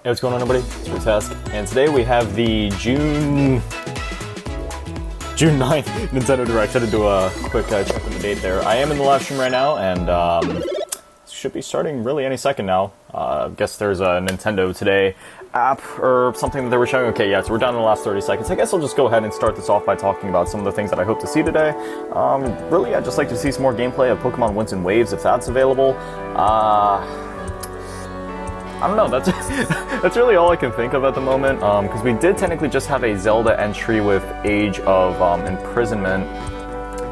Hey, what's going on, everybody? It's Grotesque, and today we have the June 9th Nintendo Direct. I had to do a quick check on the date there. I am in the live stream right now, and should be starting really any second now. I guess there's a Nintendo Today app or something that they were showing. Okay, yeah, so we're down in the last 30 seconds. I guess I'll just go ahead and start this off by talking about some of the things that I hope to see today. Really, I'd just like to see some more gameplay of Pokemon Winds and Waves if that's available. I don't know, that's really all I can think of at the moment, because we did technically just have a Zelda entry with Age of Imprisonment,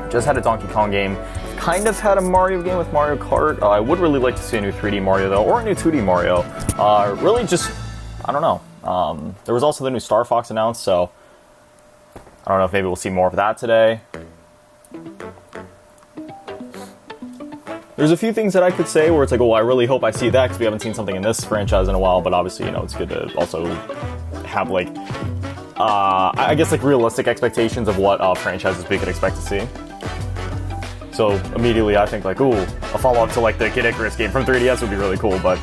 just had a Donkey Kong game, kind of had a Mario game with Mario Kart. I would really like to see a new 3D Mario though, or a new 2D Mario. Really just, I don't know. There was also the new Star Fox announced, so I don't know if maybe we'll see more of that today. There's a few things that I could say where it's like, oh, I really hope I see that because we haven't seen something in this franchise in a while, but obviously, you know, it's good to also have, like, I guess, like, realistic expectations of what franchises we could expect to see. So, immediately I think, like, ooh, a follow-up to, like, the Kid Icarus game from 3DS would be really cool, but,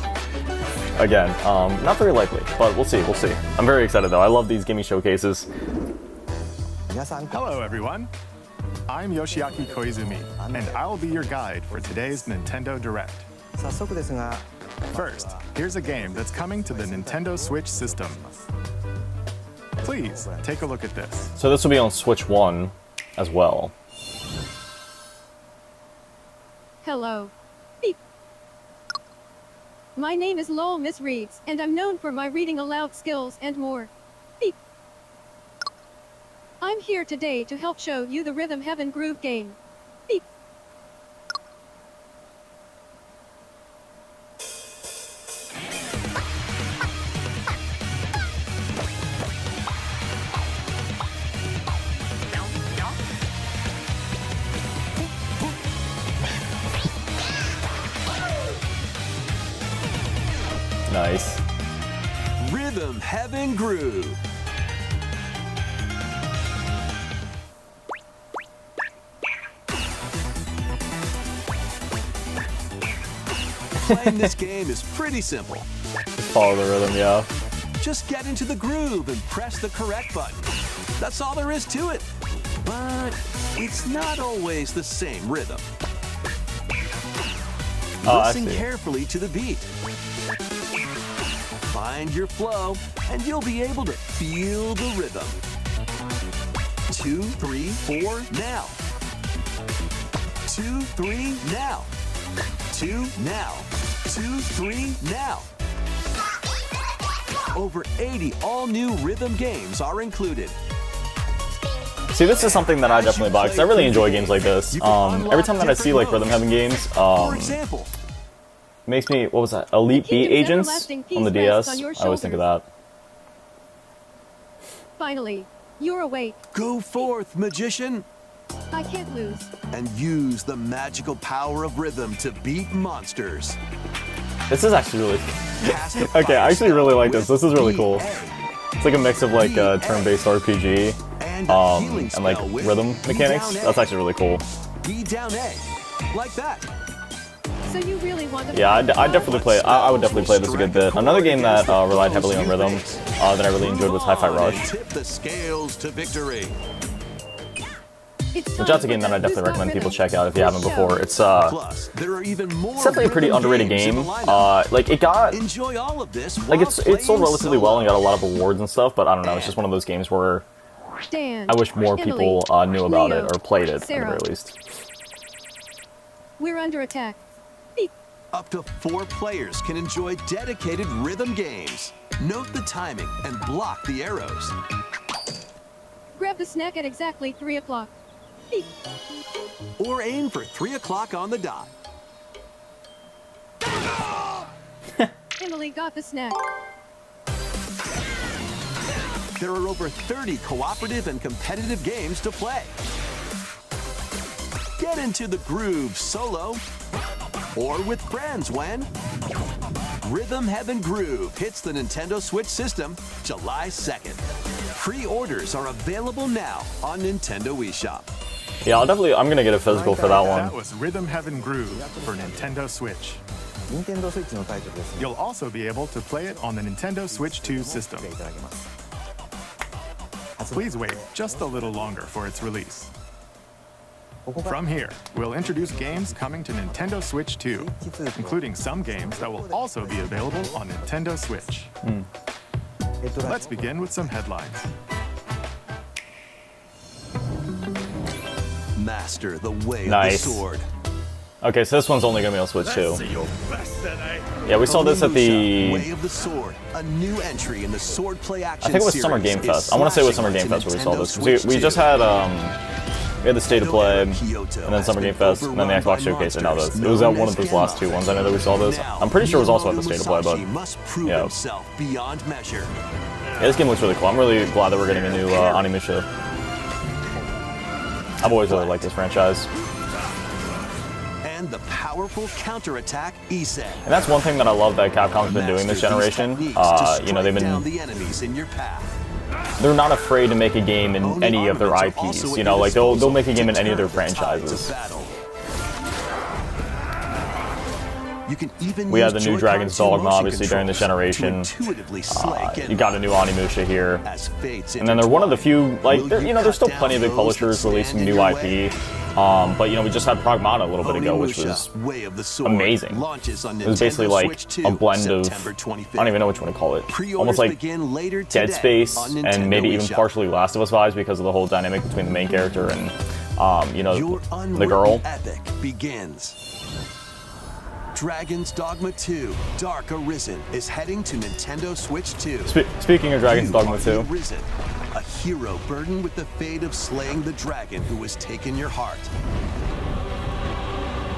again, not very likely, but we'll see. I'm very excited, though. I love these gimme showcases. Hello, everyone. I'm Yoshiaki Koizumi, and I'll be your guide for today's Nintendo Direct. First, here's a game that's coming to the Nintendo Switch system. Please, take a look at this. So this will be on Switch 1 as well. Hello. Beep. My name is Lowell Miss Reeds, and I'm known for my reading aloud skills and more. Beep. I'm here today to help show you the Rhythm Heaven Groove game. Beep. Nice. Rhythm Heaven Groove. Playing this game is pretty simple. Follow the rhythm, yeah. Just get into the groove and press the correct button. That's all there is to it. But it's not always the same rhythm. Listen carefully to the beat. Find your flow, and you'll be able to feel the rhythm. 2, 3, 4, now. 2, 3, now. 2, now. 2, 3, now. Over 80 all-new rhythm games are included. See, this is something that I definitely buy because I really enjoy games like this. Every time that I see like Rhythm Heaven games, makes me, what was that? Elite Beat Agents on the DS. I always think of that. Finally, you're awake. Go forth, magician, I can't lose. and use the magical power of rhythm to beat monsters. This is actually really okay. I actually really like this. This is really cool. It's like a mix of like turn-based RPG and like rhythm mechanics. That's actually really cool. B down A, like that. So you really want to? Yeah, I definitely play. I would definitely play this a good bit. Another game that relied heavily on rhythm that I really enjoyed was Hi-Fi Rush. Tip the scales to victory. Which that's a game that I definitely recommend people check out if you haven't before. It's Plus, there are even more definitely a pretty rhythm underrated games in game. the lineup. Like it got Enjoy all of this like while it sold playing relatively well and got a solo. lot of awards and stuff. But I don't know. It's just one of those games where Dan, I wish more Emily, people knew about Leo, it or played it at the Sarah. very least. We're under attack. Beep. Up to 4 players can enjoy dedicated rhythm games. Note the timing and block the arrows. Grab the snack at exactly 3 o'clock. Beep. Or aim for 3 o'clock on the dot. Emily got the snack. There are over 30 cooperative and competitive games to play. Get into the groove solo or with friends when Rhythm Heaven Groove hits the Nintendo Switch system July 2nd. Pre-orders are available now on Nintendo eShop. Yeah, I'm gonna get a physical for that one. That was Rhythm Heaven Groove for Nintendo Switch. 任天堂スイッチのタイトルですので You'll also be able to play it on the Nintendo Switch 2 system. プレイいただけます。 Please wait just a little longer for its release. ここから From here, we'll introduce games coming to Nintendo Switch 2, including some games that will also be available on Nintendo Switch. Let's begin with some headlines. Master the way Nice. of the sword. Okay, so this one's only gonna be on Switch too. Yeah, we saw this at the. Way of the Sword, a new entry in the sword play action I think it was Summer series Game is Fest. I want to say it was Summer slashing Game onto Fest where we saw Nintendo this. Switch We just 2. had we had the State of Play, and then Summer Game Fest, and then the Xbox Showcase, and now this. It was at one of those last two ones. I know that we saw this. I'm pretty sure it was also at the State of Play, but must prove yeah. himself beyond measure. Yeah, this game looks really cool. I'm really glad that we're getting a new Onimusha. I've always really liked this franchise. And the powerful counterattack Isen. And that's one thing that I love that Capcom's been doing this generation. You know, they've down been, the enemies in your path. they're not afraid to make a game in any of their IPs. You know, like they'll make a game in any of their franchises. You can even We had the use new Joy-Con Dragon's 2 Dogma, motion obviously, during this controls generation. to intuitively slay You got a new Onimusha here. as fates And then they're one of the few, like, Will you know, there's still plenty of big publishers releasing new IP. But, you know, we just had Pragmata a little bit ago, which was amazing. It was basically like a blend of, I don't even know which one to call it. Almost like Dead Space and maybe even partially Last of Us vibes because of the whole dynamic between the main character and, you know, the girl. Epic begins. Dragon's Dogma 2 Dark Arisen is heading to Nintendo Switch 2. Speaking of Dragon's You Dogma are 2. the Arisen, a hero burdened with the fate of slaying the dragon who has taken your heart.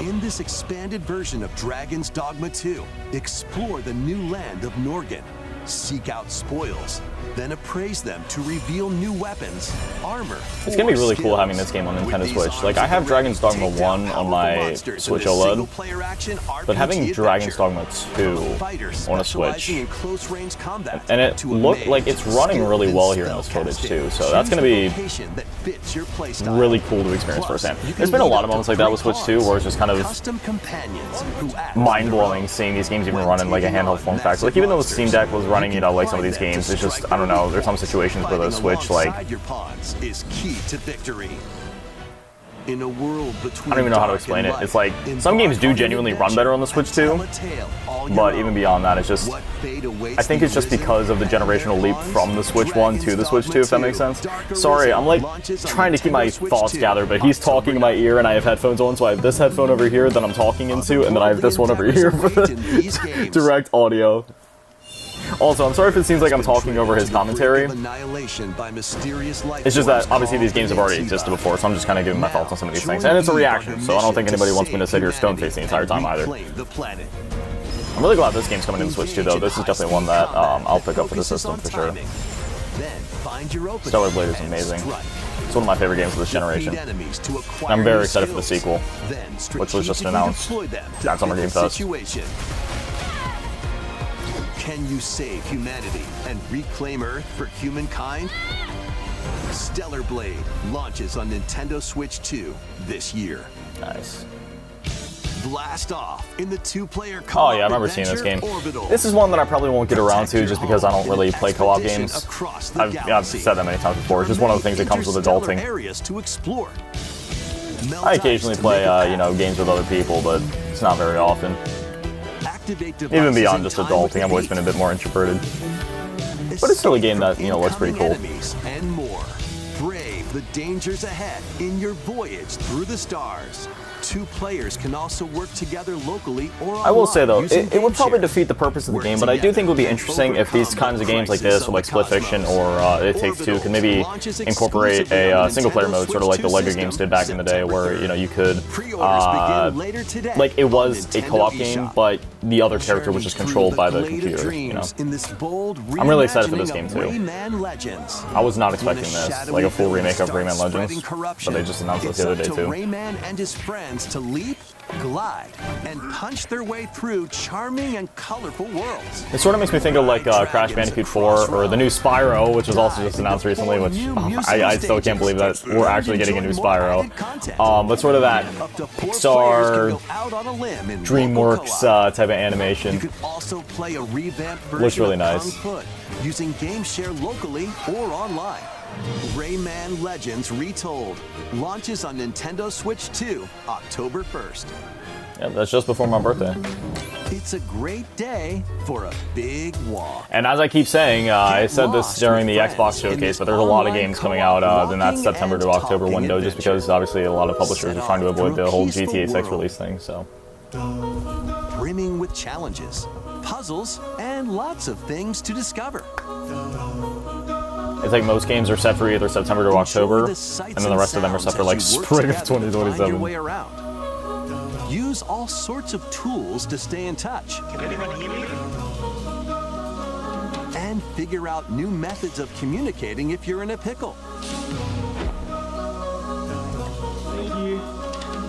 In this expanded version of Dragon's Dogma 2, explore the new land of Norgan, seek out spoils, then appraise them to reveal new weapons, armor. It's gonna be really cool having this game on Nintendo Switch. Like, I have Dragon's Dogma 1 on my Switch OLED, but having Dragon's Dogma 2 on a Switch, and it looked like it's running really well here in this footage too, so that's gonna be really cool to experience firsthand. There's been a lot of moments like that with Switch 2 where it's just kind of mind-blowing seeing these games even run in like a handheld form factor. Like, even though the Steam Deck was running, you know, like some of these games, it's just, I don't know, there's some situations where the Switch, like, your pawns is key to victory. In a world between I don't even know how to explain it. It's like, some games do genuinely run better on the Switch 2, but even beyond that, it's just, I think it's just because of the generational leap from the Switch 1 to the Switch 2, if that makes sense. Sorry, I'm like trying to keep my thoughts gathered, but he's talking in my ear and I have headphones on, so I have this headphone over here that I'm talking into, and then I have this one over here for the direct audio. Also, I'm sorry if it seems like I'm talking over his commentary. It's just that, obviously, these games have already existed before, so I'm just kind of giving my thoughts on some of these things. And it's a reaction, so I don't think anybody wants me to sit here stone-faced the entire time either. I'm really glad this game's coming to the Switch too, though. This is definitely one that I'll pick up for the system, for sure. Stellar Blade is amazing. It's one of my favorite games of this generation. And I'm very excited for the sequel, which was just announced at Summer Game Fest. Can you save humanity and reclaim Earth for humankind? Stellar Blade launches on Nintendo Switch 2 this year. Nice. Blast off in the two-player co-op. Oh yeah, I remember seeing this game. This is one that I probably won't get around to just because I don't really play co-op games. I've said that many times before. It's just one of the things that comes with adulting. I occasionally play, you know, games with other people, but it's not very often. Even beyond just adulting, I've always been a bit more introverted. But it's still a game that, you know, looks pretty cool. And more. Brave the dangers ahead in your voyage through the stars. Two players can also work together locally or online. I will say though, it would probably defeat the purpose of the game, but I do think it would be interesting if these kinds of games like this, or like Split Fiction or It Takes Two, can maybe incorporate a single-player mode, sort of like the LEGO games did back in the day, where, you know, you could, like, it was a co-op game, but the other character was just controlled by the computer, you know. I'm really excited for this game too. I was not expecting this, like a full remake of Rayman Legends, but they just announced this the other day too. Rayman and his friends to leap, glide, and punch their way through charming and colorful worlds. It sort of makes me think of like Crash Bandicoot 4 or the new Spyro, which was also just announced recently, which I still can't believe that we're actually getting a new Spyro. But sort of that Pixar, DreamWorks type of animation. You can also play a revamped version looks really of nice. Kung Foot using GameShare locally or online. Rayman Legends Retold launches on Nintendo Switch 2, October 1st. Yeah, that's just before my birthday. It's a great day for a big walk. And as I keep saying, I said this during the Xbox showcase, but there's a lot of games coming out in that September to October window, just because obviously a lot of publishers are trying to avoid the whole GTA 6 release thing. So, Brimming with challenges, puzzles, and lots of things to discover. it's like most games are set for either September to October, and then the rest of them are set for like spring of Find your 2027. way around. Use all sorts of tools to stay in touch. And figure out new methods of communicating if you're in a pickle.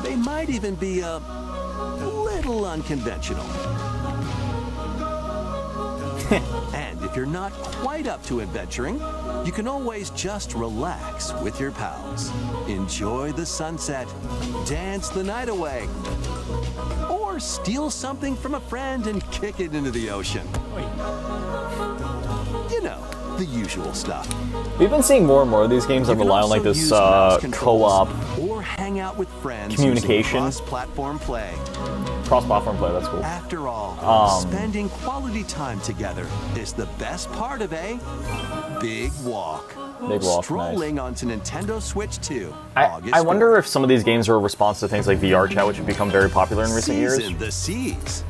They might even be a little unconventional. And if you're not quite up to adventuring, you can always just relax with your pals. Enjoy the sunset, dance the night away, or steal something from a friend and kick it into the ocean. You know, the usual stuff. We've been seeing more and more of these games that You can rely on like also this use mouse controls co-op, or hang out with friends communication. using cross-platform play. cross-platform play. That's cool. After all, spending quality time together is the best part of a big walk. Big walk, Strolling nice. onto Nintendo Switch 2, August I wonder 4th. if some of these games are a response to things like VR chat, which have become very popular in recent years. Season the seas.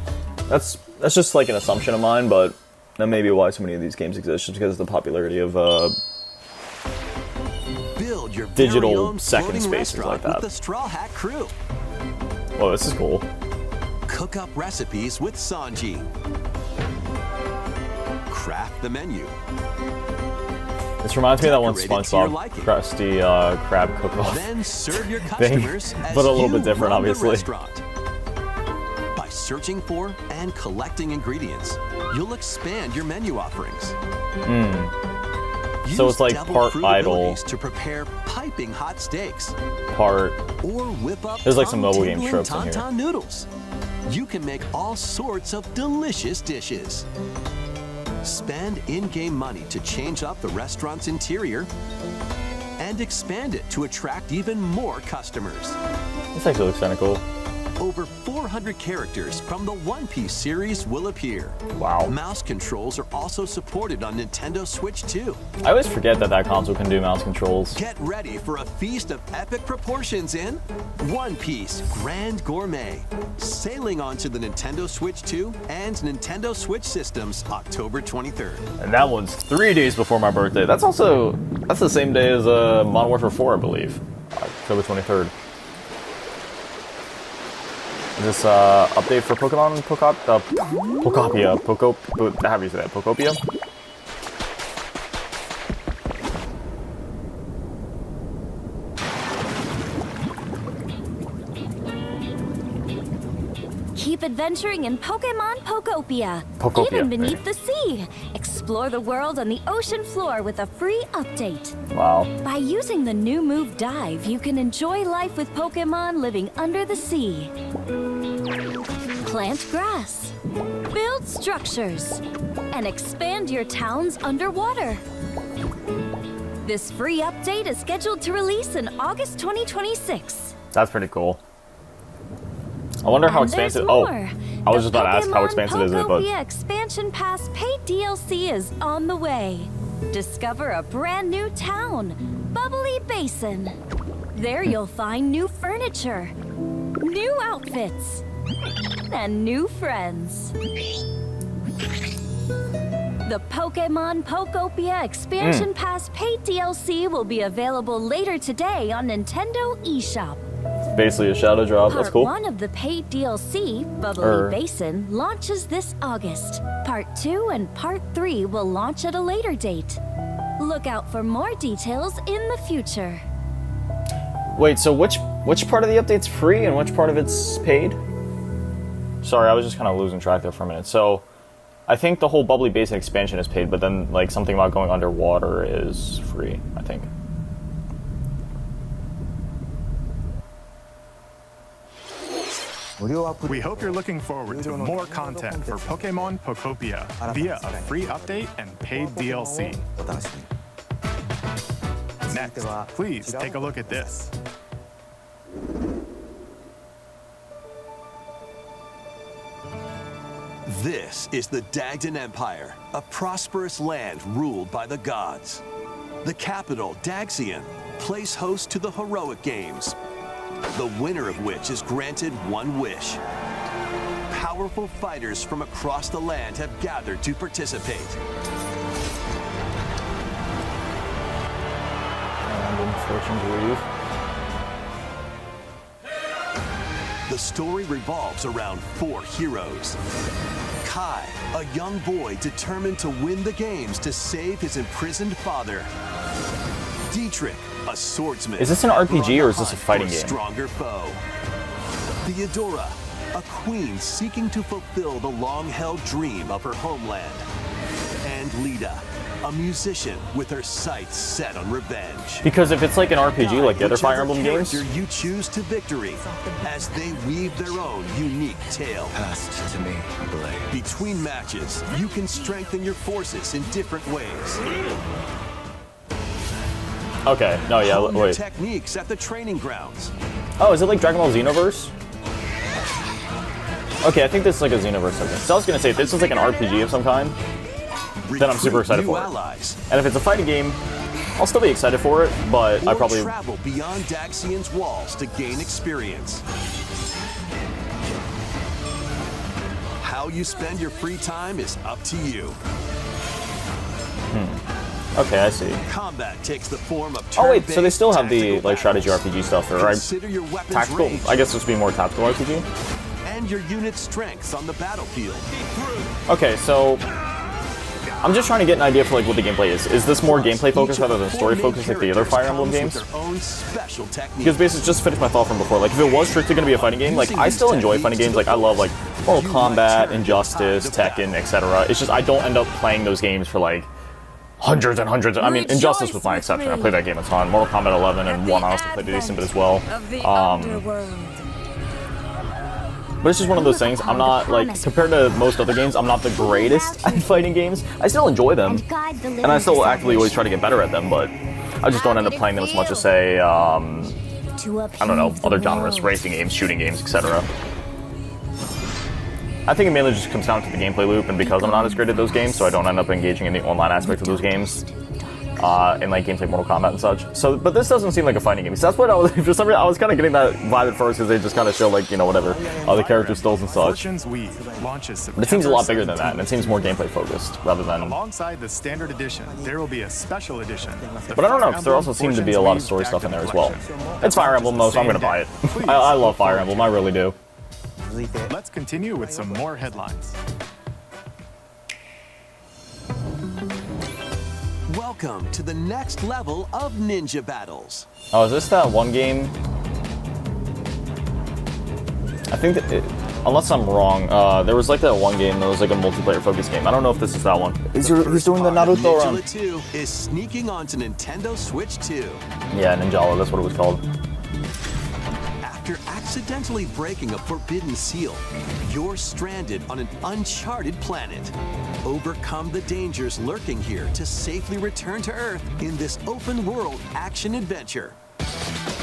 That's just like an assumption of mine, but that may be why so many of these games exist, just because of the popularity of Build your digital very own second floating spaces restaurant like that. with the Straw Hat Crew. Whoa, this is cool. Cook up recipes with Sanji. Craft the menu. This reminds me of that one Decorate it to your SpongeBob liking. Krusty Crab cook-off. Then serve your Thing, customers as but a little you bit different, run the obviously. restaurant. By searching for and collecting ingredients, you'll expand your menu offerings. So it's like Use double part fruit idle. abilities to prepare piping hot steaks Part or whip up There's like some mobile game tongue-tingling tropes in here. tauntaun noodles. You can make all sorts of delicious dishes. Spend in-game money to change up the restaurant's interior and expand it to attract even more customers. this actually looks kind of cool. Over 400 characters from the One Piece series will appear. Wow. Mouse controls are also supported on Nintendo Switch 2. I always forget that console can do mouse controls. Get ready for a feast of epic proportions in One Piece Grand Gourmet, sailing onto the Nintendo Switch 2 and Nintendo Switch systems October 23rd. And that one's 3 days before my birthday. That's the same day as Modern Warfare 4, I believe. October 23rd. Is this update for Pokemon Pokopia? How do you say that? Pokopia? Keep adventuring in Pokemon Pokopia. Pokopia, Even beneath the sea. Explore the world on the ocean floor with a free update. Wow. By using the new move Dive, you can enjoy life with Pokemon living under the sea. Plant grass. Build structures. And expand your towns underwater. This free update is scheduled to release in August 2026. That's pretty cool. I wonder how And there's expansive. more. I was The just about to ask how Pokemon expansive is it, but Pokopia Expansion Pass paid DLC is on the way. Discover a brand new town, Bubbly Basin. There you'll find new furniture, new outfits, and new friends. The Pokemon Pokopia Expansion Pass paid DLC will be available later today on Nintendo eShop. it's basically a shadow drop. That's Part cool. 1 of the paid DLC, Bubbly Basin, launches this August. Part 2 and Part 3 will launch at a later date. Look out for more details in the future. Wait, so which part of the update's free and which part of it's paid? Sorry, I was just kind of losing track there for a minute. So, I think the whole Bubbly Basin expansion is paid, but then like something about going underwater is free, I think. We hope you're looking forward to more content for Pokemon Pokopia via a free update and paid DLC. お楽しみに。 Next, please take a look at this. This is the Dagdan Empire, a prosperous land ruled by the gods. The capital, Daxian, plays host to the heroic games, the winner of which is granted one wish. Powerful fighters from across the land have gathered to participate. And Fortune's Weave. The story revolves around 4 heroes. Kai, a young boy determined to win the games to save his imprisoned father. Dietrich, a swordsman. Is this an RPG or is this a on the fighting hunt for game? Stronger foe. Theodora, a queen seeking to fulfill the long-held dream of her homeland. And Lita, a musician with her sights set on revenge. Because if it's like an RPG like the other Fire Emblem games, Whichever character you choose to victory as they weave their own unique tale. Passed to me, Blade. Between matches, you can strengthen your forces in different ways. okay, no, yeah, Hone your wait. techniques at the training grounds. Oh, is it like Dragon Ball Xenoverse? Okay, I think this is like a Xenoverse thing. So I was gonna say, if this is like an RPG of some kind, then I'm super Recruit excited new for it. allies. And if it's a fighting game, I'll still be excited for it, but I Or probably... travel beyond Daxian's walls to gain experience. How you spend your free time is up to you. Okay, I see. Combat takes the form of Oh wait, so they turn-based still have the tactical like strategy battles. RPG stuff, or Consider your weapon's tactical? range I guess this would be more tactical RPG. and your unit's strengths on the battlefield. Okay, so I'm just trying to get an idea for like what the gameplay is. Is this more gameplay focused rather than story focused like the other Fire Emblem games? Their own special techniques. Because basically, just to finish my thought from before, like if it was strictly going to be a fighting game, like I still enjoy fighting games. Like I love like Mortal Kombat, Injustice, Tekken, etc. It's just I don't end up playing those games for like hundreds and hundreds. I mean, Injustice was my exception. I played that game a ton. Mortal Kombat 11 and 1 I also played a decent bit as well. But it's just one of those things. I'm not like compared to most other games, I'm not the greatest at fighting games. I still enjoy them, and I still actively always try to get better at them. But I just don't end up playing them as much as say I don't know, other genres, racing games, shooting games, etc. I think it mainly just comes down to the gameplay loop, and because I'm not as great at those games, so I don't end up engaging in the online aspect of those games, in like games like Mortal Kombat and such. So, but this doesn't seem like a fighting game. So that's what I was. For some reason, I was kind of getting that vibe at first because they just kind of show like whatever, the character stills and such. Fortune's Weave launches But it seems a lot bigger than September that, and it seems more gameplay focused rather than. Alongside the standard edition, there will be a special edition. the But I don't know, Fire because there also Emblem seems to be a lot of Fortune's story Weave stuff in there as Dagdan well. Collection. It's Fire Emblem though, so I'm gonna buy it. I love Fire Emblem, I really do. 続いて Let's continue with some more headlines. Welcome to the next level of ninja battles. Oh, is this that one game? I think that, unless I'm wrong, there was like that one game that was like a multiplayer focused game. I don't know if this is that one. He's doing the Part of Naruto run. Ninjala 2 is sneaking onto Nintendo Switch 2. Yeah, Ninjala, that's what it was called. After accidentally breaking a forbidden seal, you're stranded on an uncharted planet. Overcome the dangers lurking here to safely return to Earth in this open-world action-adventure.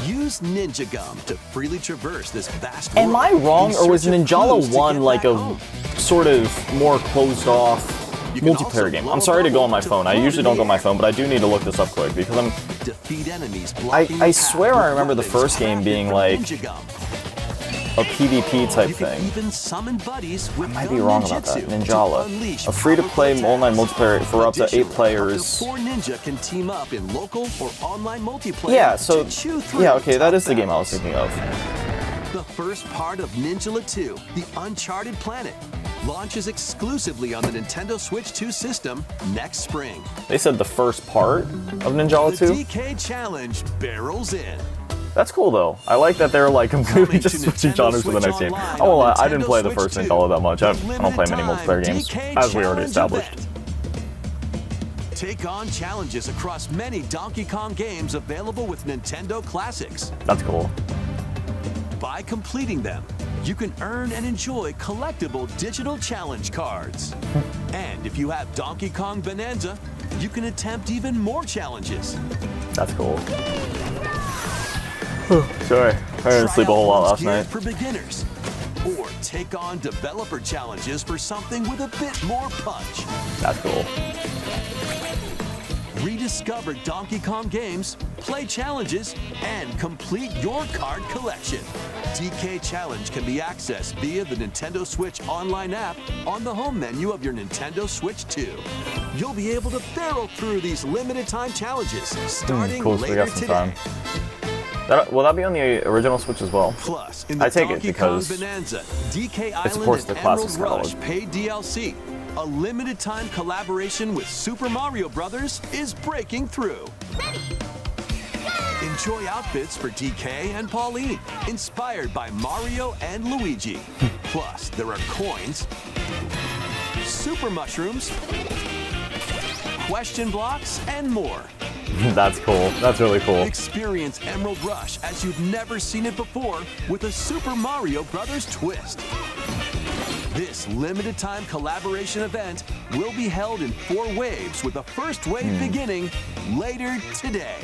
Use Ninja Gum to freely traverse this vast world. Am I wrong, in or was search of Ninjala clues to 1 get like back a home. sort of more closed off You can also multiplayer game? blow I'm sorry to go on my bubbles to phone. I float usually in don't the go on my air. phone, but I do need to look this up quick because I'm. Defeat enemies blocking I the swear path I with remember the weapons first game crafted being from like Ninja Gum. a PvP type You can thing. even summon buddies with I might be your wrong about that. ninjutsu to Ninjala. unleash A free-to-play powerful online attacks. multiplayer for up to 8 Additionally, players. Up to 4 ninja can team up in local or online multiplayer. Yeah, so to chew through yeah, okay, that tough is the game I was battles. thinking of. The first part of Ninjala 2, The Uncharted Planet, launches exclusively on the Nintendo Switch 2 system next spring. They said the first part of Ninjala The 2. DK Challenge barrels in. That's cool though. I like that they're like completely Coming just to switching Nintendo genres for the Switch next game. Online Oh, on I didn't Nintendo play the Switch first 2. Nintendo that much. I don't play many Limited multiplayer time games, DK as we already Challenge established. event. Take on challenges across many Donkey Kong games available with Nintendo Classics. That's cool. By completing them, you can earn and enjoy collectible digital challenge cards. And if you have Donkey Kong Bonanza, you can attempt even more challenges. That's cool. Sorry, I didn't sleep a whole lot last Geared night. for beginners. Or take on developer challenges for something with a bit more punch. That's cool. Rediscover Donkey Kong games, play challenges, and complete your card collection. DK Challenge can be accessed via the Nintendo Switch Online app on the home menu of your Nintendo Switch 2. You'll be able to barrel through these limited time challenges starting Cool, so we later got some today. time. Will that be on the original Switch as well? Plus, in the I take it Donkey Kong because Bonanza, DK supports Island the and classics Emerald Rush catalog. paid DLC, a limited time collaboration with Super Mario Brothers is breaking through. Enjoy outfits for DK and Pauline, inspired by Mario and Luigi. Plus, there are coins, super mushrooms, question blocks, and more. That's cool. That's really cool. Experience Emerald Rush as you've never seen it before with a Super Mario Brothers twist. This limited time collaboration event will be held in 4 waves with the first wave beginning later today.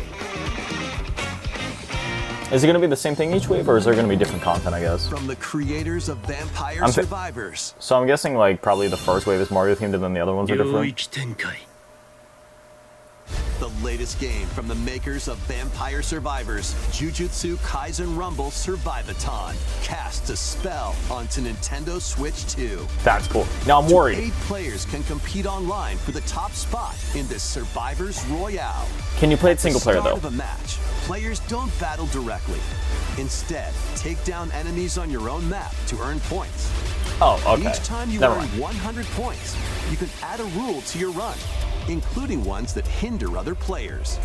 Is it going to be the same thing each wave, or is there going to be different content, I guess? From the creators of Vampire I'm fi- Survivors, So I'm guessing like probably the first wave is Mario themed and then the other ones are different. the latest game from the makers of Vampire Survivors, Jujutsu Kaisen Rumble Survivathon, casts a spell onto Nintendo Switch 2. That's cool. Now I'm worried. 8 players can compete online for the top spot in this Survivors Royale. Can you play it single player At the start though? of a match, players don't battle directly. Instead, take down enemies on your own map to earn points. Oh, okay. Each time you Never earn mind. 100 points, you can add a rule to your run, including ones that hinder other players.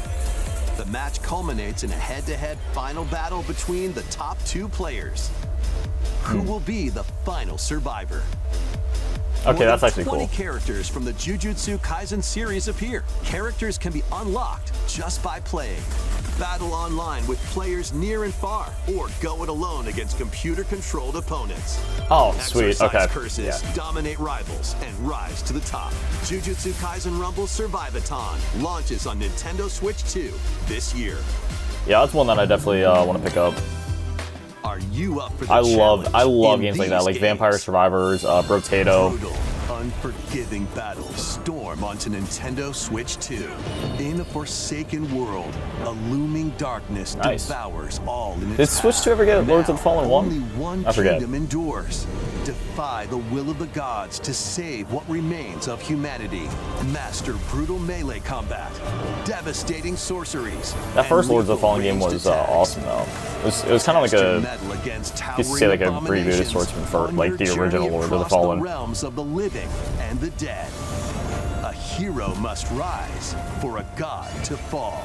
The match culminates in a head-to-head final battle between the top 2 players. Who will be the final survivor? Okay, More that's than actually 20 cool. characters from the Jujutsu Kaisen series appear. Characters can be unlocked just by playing. Battle online with players near and far, or go it alone against computer-controlled opponents. Oh, sweet. Exercise Okay. curses, Yeah. dominate rivals, and rise to the top. Jujutsu Kaisen Rumble Survivathon launches on Nintendo Switch 2 this year. Yeah, that's one that I definitely want to pick up. Are you up for the I love challenge in games like that, these like Vampire games? Survivors, Brotato. Brutal, unforgiving battles storm onto Nintendo Switch 2. In a forsaken world, a looming darkness Nice. devours all in its Did Switch path. 2 ever get Lords of the Now, Fallen 1? Only one I forget. kingdom endures. Defy the will of the gods to save what remains of humanity. Master brutal melee combat, devastating sorceries. That and first Lords of the lethal Fallen game ranged was attacks. awesome though. It was kind of like Cast your a, metal against you could say like a towering rebooted abominations Swordsman for on like your the journey original Lords of the across Fallen. The realms of the living and the dead. A hero must rise for a god to fall.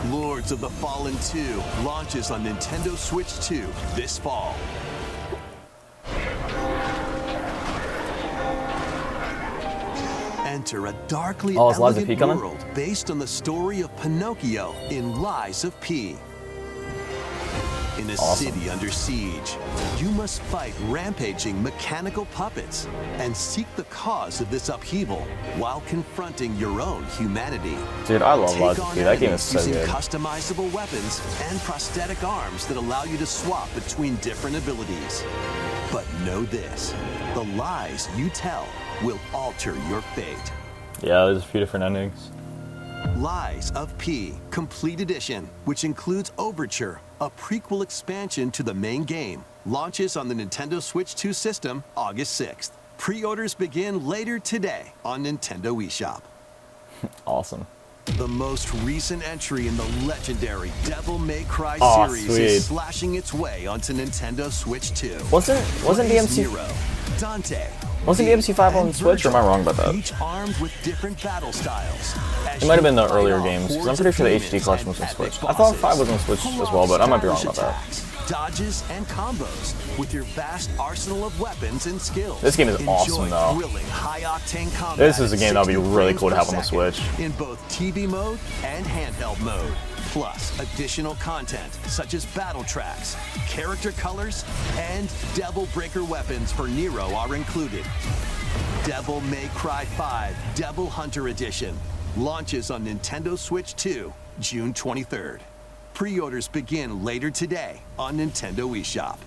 Lords of the Fallen 2 launches on Nintendo Switch 2 this fall. Enter a darkly Oh, is Lies of elegant P coming? world based on the story of Pinocchio in Lies of P. In a Awesome. city under siege, you must fight rampaging mechanical puppets and seek the cause of this upheaval while confronting your own humanity. Dude, I love Take Lies of on P. That game enemies is so using good. customizable weapons and prosthetic arms that allow you to swap between different abilities. But know this, the lies you tell will alter your fate. Yeah, there's a few different endings. Lies of P Complete Edition, which includes Overture, a prequel expansion to the main game, launches on the Nintendo Switch 2 system August 6th. Pre-orders begin later today on Nintendo eShop. Awesome. The most recent entry in the legendary Devil May Cry Aw, series sweet. is slashing its way onto Nintendo Switch 2. Wasn't Blaze DMC? Nero, Dante, Wasn't the MC5 on Switch, or am I wrong about that? Each armed with different battle styles. It might have been the earlier games, because I'm pretty sure the HD collection was on Switch. I thought 5 was on Switch as well, but I might be wrong about that. Dodges and combos with your vast arsenal of weapons and skills. This game is awesome, though. Thrilling, high-octane combat This is a game that would be 60 really frames cool to per have on the second Switch. in both TV mode and handheld mode. Plus, additional content such as battle tracks, character colors, and Devil Breaker weapons for Nero are included. Devil May Cry 5 Devil Hunter Edition launches on Nintendo Switch 2, June 23rd. Pre-orders begin later today on Nintendo eShop.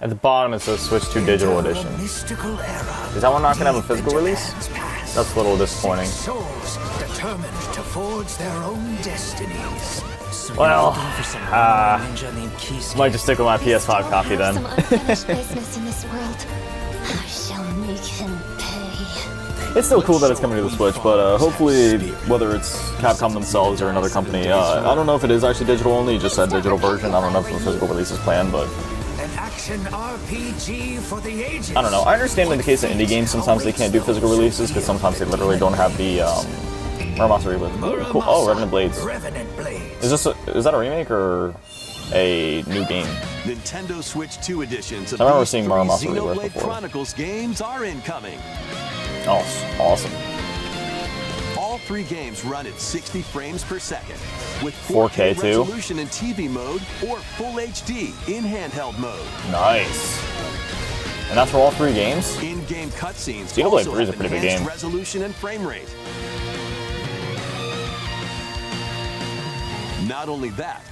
At the bottom it says Switch 2 Digital Edition. Is that one not going to have a physical release? That's a little disappointing. Souls determined to forge their own destinies. Well, might just stick with my PS5 copy then. Some unfinished business in this world. I shall make him pay. It's still cool that it's coming to the Switch, but hopefully, whether it's Capcom themselves or another company, I don't know if it is actually digital only, just a digital version. I don't know if the physical release is planned, but An action RPG for the ages. I don't know. I understand in the case of indie games, sometimes they can't do physical releases because sometimes they literally don't have the Muramasa Rebirth. Cool. Oh, Revenant Blades. Revenant Blades. Is that a remake or a new game? Nintendo Switch 2 editions of I remember these seeing three Muramasa Rebirth Xenoblade before. Chronicles games are incoming. Oh, awesome. All three games run at 60 frames per second with 4K too? resolution in TV mode or Full HD in handheld mode. Nice. And that's for all three games? In-game cutscenes Xenoblade also 3 is a have pretty big enhanced game. resolution and frame rate. Not only that,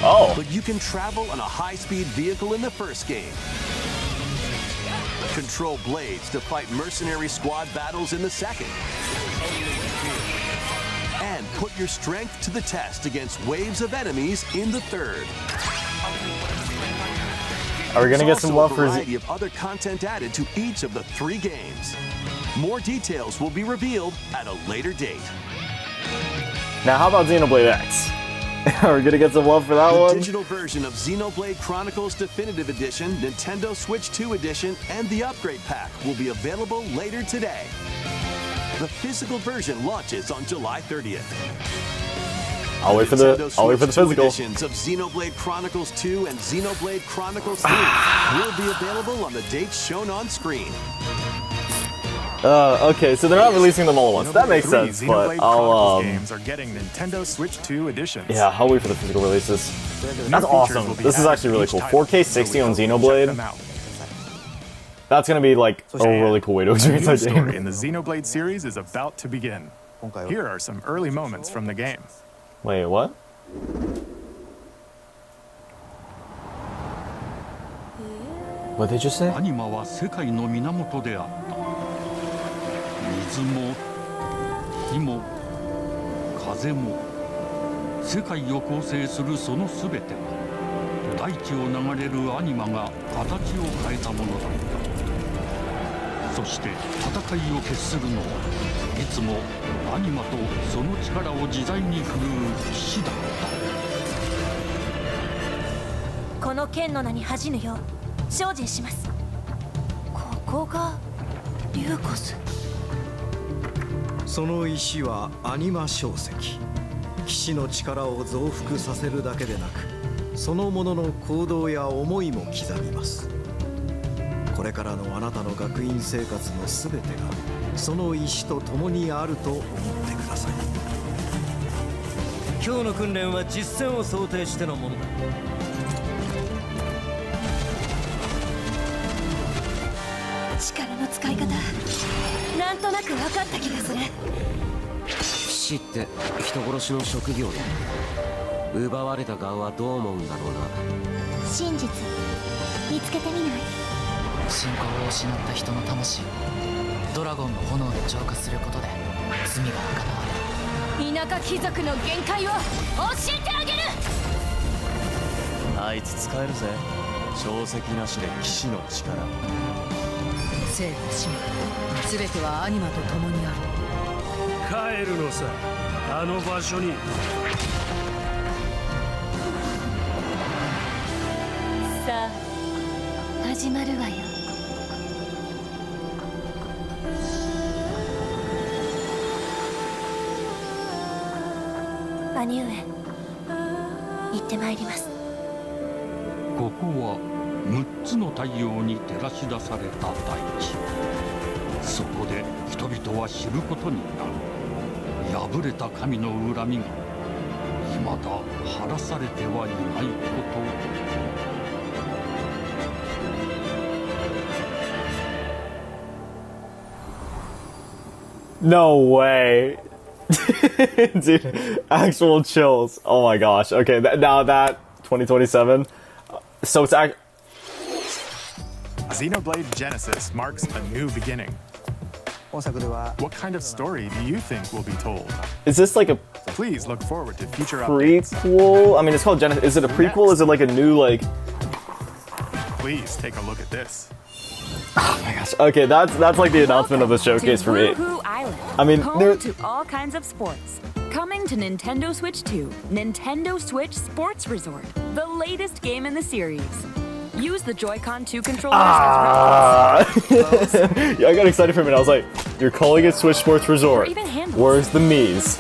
Oh, but you can travel on a high-speed vehicle in the first game. Control blades to fight mercenary squad battles in the second. And put your strength to the test against waves of enemies in the third. are we gonna get There's some also love a for variety of other content added to each of the three games. More details will be revealed at a later date. Now, how about Xenoblade X? Are we gonna get some love for that The one? digital version of Xenoblade Chronicles Definitive Edition, Nintendo Switch 2 Edition, and the Upgrade Pack will be available later today. The physical version launches on July 30th. I'll wait for the physical. Editions of Xenoblade Chronicles 2 and Xenoblade Chronicles 3 will be available on the dates shown on screen. Okay, so they're not releasing them all at once. That makes Three sense, Xenoblade but I'll, Chronicles games are getting Nintendo Switch 2 editions. yeah, I'll wait for the physical releases. New That's features awesome. will be This is added actually to really each cool. title, 4K so we 60 on hope you check Xenoblade. them out. That's gonna be like a really cool way to A experience new that story game. in the Xenoblade series is about to begin. Here are some early moments from the game. Wait, what? What did you say? アニマは世界の源であった水も火も風も世界を構成するその全ては大地を流れるアニマが形を変えたものだったそして戦いを決するのはいつもアニマとその力を自在に振るう騎士だったこの剣の名に恥じぬよう精進します。ここがリューコス。その石はアニマ晶石。騎士の力を増幅させるだけでなく、そのものの行動や思いも刻みます。これからのあなたの学院生活のすべてがその石と共にあると思ってください。今日の訓練は実戦を想定してのものだ。力の使い方、なんとなく分かった気がする。騎士って人殺しの職業だ。奪われた側はどう思うんだろうな。真実見つけてみない？信仰を失った人の魂をドラゴンの炎で浄化することで罪が贖われる。田舎貴族の限界を教えてあげる。あいつ使えるぜ。証石なしで騎士の力。生と死も全てはアニマと共にある。帰るのさ、あの場所に。た。始まるわよ。兄上、行ってまいります。ここは6つの太陽に照らし出された大地。そこで人々は知ることになる。破れた神の恨みが未だ晴らされてはいないこと。No way. Dude, actual chills. Oh my gosh. Okay, now that 2027. So it's Xenoblade Genesis marks a new beginning. What kind of story do you think will be told? Is this like a Please look forward to future updates. prequel? I mean, it's called Genesis. Is it a prequel? Is it like a new like? Please take a look at this. Oh my gosh. Okay, that's like the announcement of the showcase for me. Woohoo Island. I mean, home to all kinds of sports. Coming to Nintendo Switch 2, Nintendo Switch Sports Resort, the latest game in the series. Use the Joy-Con 2 controllers Yeah, I got excited for a minute. I was like, "You're calling it Switch Sports Resort? Where's the Mii's?"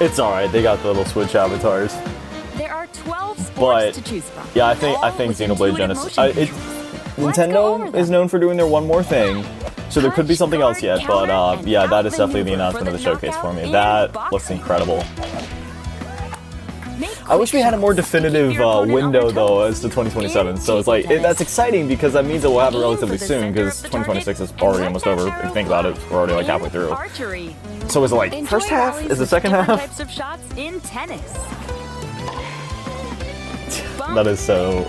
It's all right. They got the little Switch avatars. There are 12 sports But to choose from. yeah, I think Xenoblade Genesis. Nintendo is known for doing their one more thing, so there could be something else yet. But yeah, that is definitely the announcement of the showcase for me. That looks incredible. I wish we had a more definitive window though as to 2027. So it's like that's exciting because that means that we'll have it relatively soon because 2026 is already almost over. If you think about it, we're already like halfway through. Archery. So is it like first half? Is the second half? Types of shots in tennis. That is so.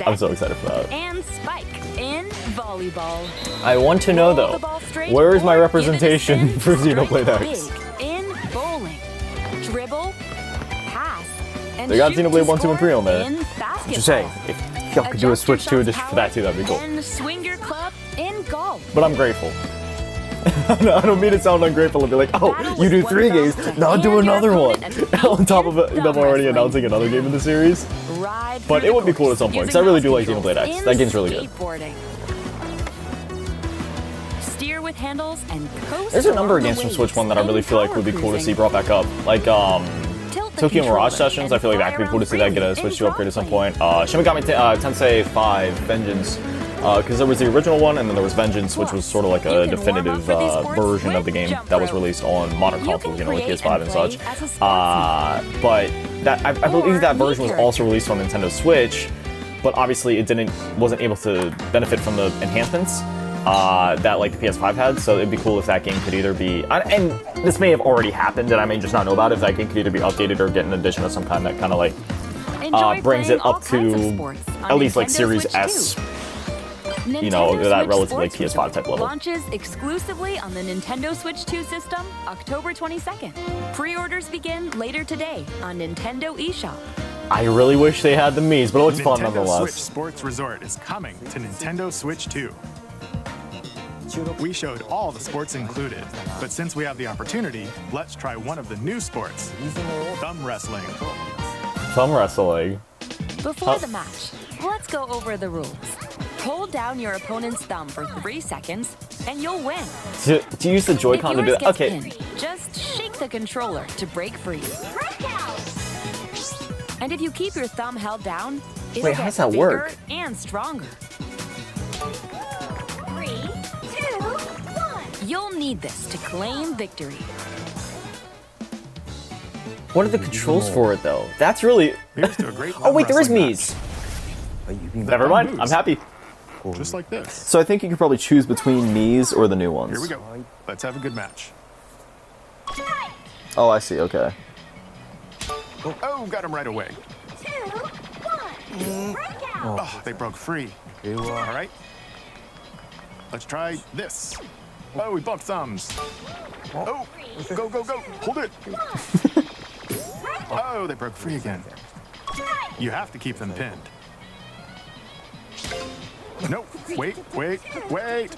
I'm so excited for that. And spike in volleyball. I want to know though, where is my representation for Xenoblade X? Big in bowling. Dribble, pass, and They got shoot Xenoblade to 1, 2, and 3 on there. in Just say, basketball. if y'all could do a Switch 2 edition for that too, that'd be cool. And swing your club in golf. But I'm grateful. I don't mean to sound ungrateful and be like, oh, you do 3 games, now do another one. On top of them already announcing another game in the series. But it would be cool at some point, because I really do like Xenoblade X. That game's really good. Steer with handles and coast. There's a number of along games the from waves Switch 1 that I really feel like in would be cool to see power brought back up. Like, Tokyo Mirage Sessions, I feel like that could be cool to see that get a Switch 2 upgrade at some point. Shin Megami Tensei 5 Vengeance, because there was the original one, and then there was Vengeance, which was sort of like a definitive version of the game that was released on modern consoles, you know, like PS5 and such. But that I believe that version was also released on Nintendo Switch, but obviously it wasn't able to benefit from the enhancements that like the PS5 had. So it'd be cool if that game could either be, and this may have already happened, and I may just not know about it, if that game could either be updated or get an addition of some kind that kind of like brings it up to at least like Series S. You know, that relative like PS5 type level. Launches exclusively on the Nintendo Switch 2 system October 22nd. Pre-orders begin later today on Nintendo eShop. I really wish they had the Mii's, but it looks fun Nintendo nonetheless. Switch Sports Resort is coming to Nintendo Switch 2. We showed all the sports included, but since we have the opportunity, let's try one of the new sports, thumb wrestling. Thumb wrestling. Before the match, let's go over the rules. Hold down your opponent's thumb for 3 seconds, and you'll win. To use the Joy-Con to do If that. yours Okay. gets pinned, just shake the controller to break free. And if you keep your thumb held down, it'll Wait, how get does that bigger work? and stronger. 3, 2, 1. You'll need this to claim victory. What are the controls for it though? That's really. Oh wait, there is Mii's. Never mind. I'm happy. Just like this. So I think you could probably choose between Mii's or the new ones. Here we go. Let's have a good match. Oh, I see. Okay. Oh, got him right away. 2, 1. Oh, they broke free. All right. Let's try this. Oh, we bumped thumbs. Oh, go, go, go. Hold it. Oh, they broke free again. You have to keep them pinned. No, wait, wait, wait.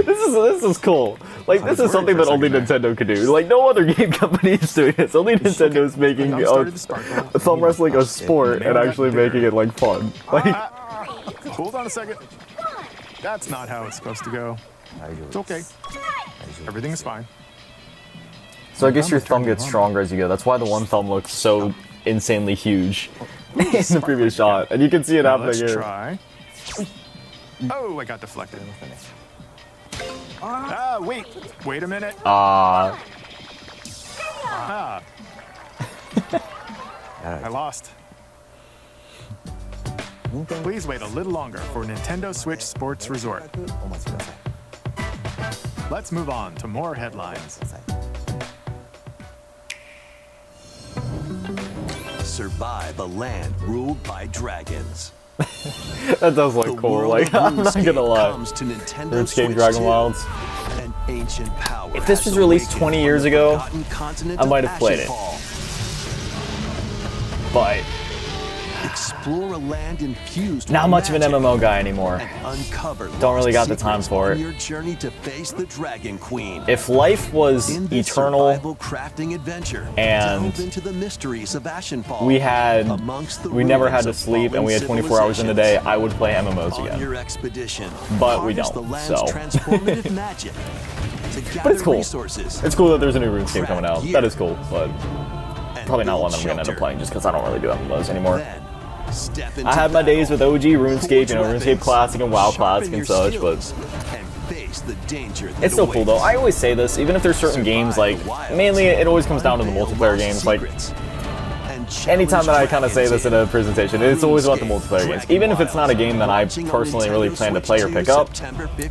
This is cool. Like, this is something that only Nintendo could do. Like, no other game company is doing this. Only Nintendo's making thumb wrestling a sport and actually making it, like, fun. Like, hold on a second. That's not how it's supposed to go. It's okay. Everything is fine. So I guess your thumb gets stronger as you go. That's why the one thumb looks so insanely huge in the previous shot. And you can see it happening Let's here. try. Oh, I got deflected. Wait a minute. I lost. Please wait a little longer for Nintendo Switch Sports Resort. Let's move on to more headlines. Survive a land ruled by dragons. That does look cool. Like, I'm not gonna lie. RuneScape Dragon Wilds. An ancient power. If this was released 20 years ago, I might have played it. But explore a land infused not much of an MMO guy anymore. Uncover Don't really got the time for it. your journey to face the Dragon Queen. If life was eternal crafting adventure, and delve into the mysteries of Ashenfall, we never had to sleep and we had 24 hours in a day, I would play MMOs again. Your expedition, but we don't, the land's so. transformative magic to But it's cool. resources. It's cool that there's a new RuneScape coming out. That is cool, but probably not one that I'm gonna end up playing just because I don't really do MMOs anymore. I had my days with OG RuneScape, you know, RuneScape Classic and WoW Classic and such, but it's still cool though. I always say this, even if there's certain games, like, mainly it always comes down to the multiplayer games. Like, anytime that I kind of say this in a presentation, it's always about the multiplayer games. Even if it's not a game that I personally really plan to play or pick up,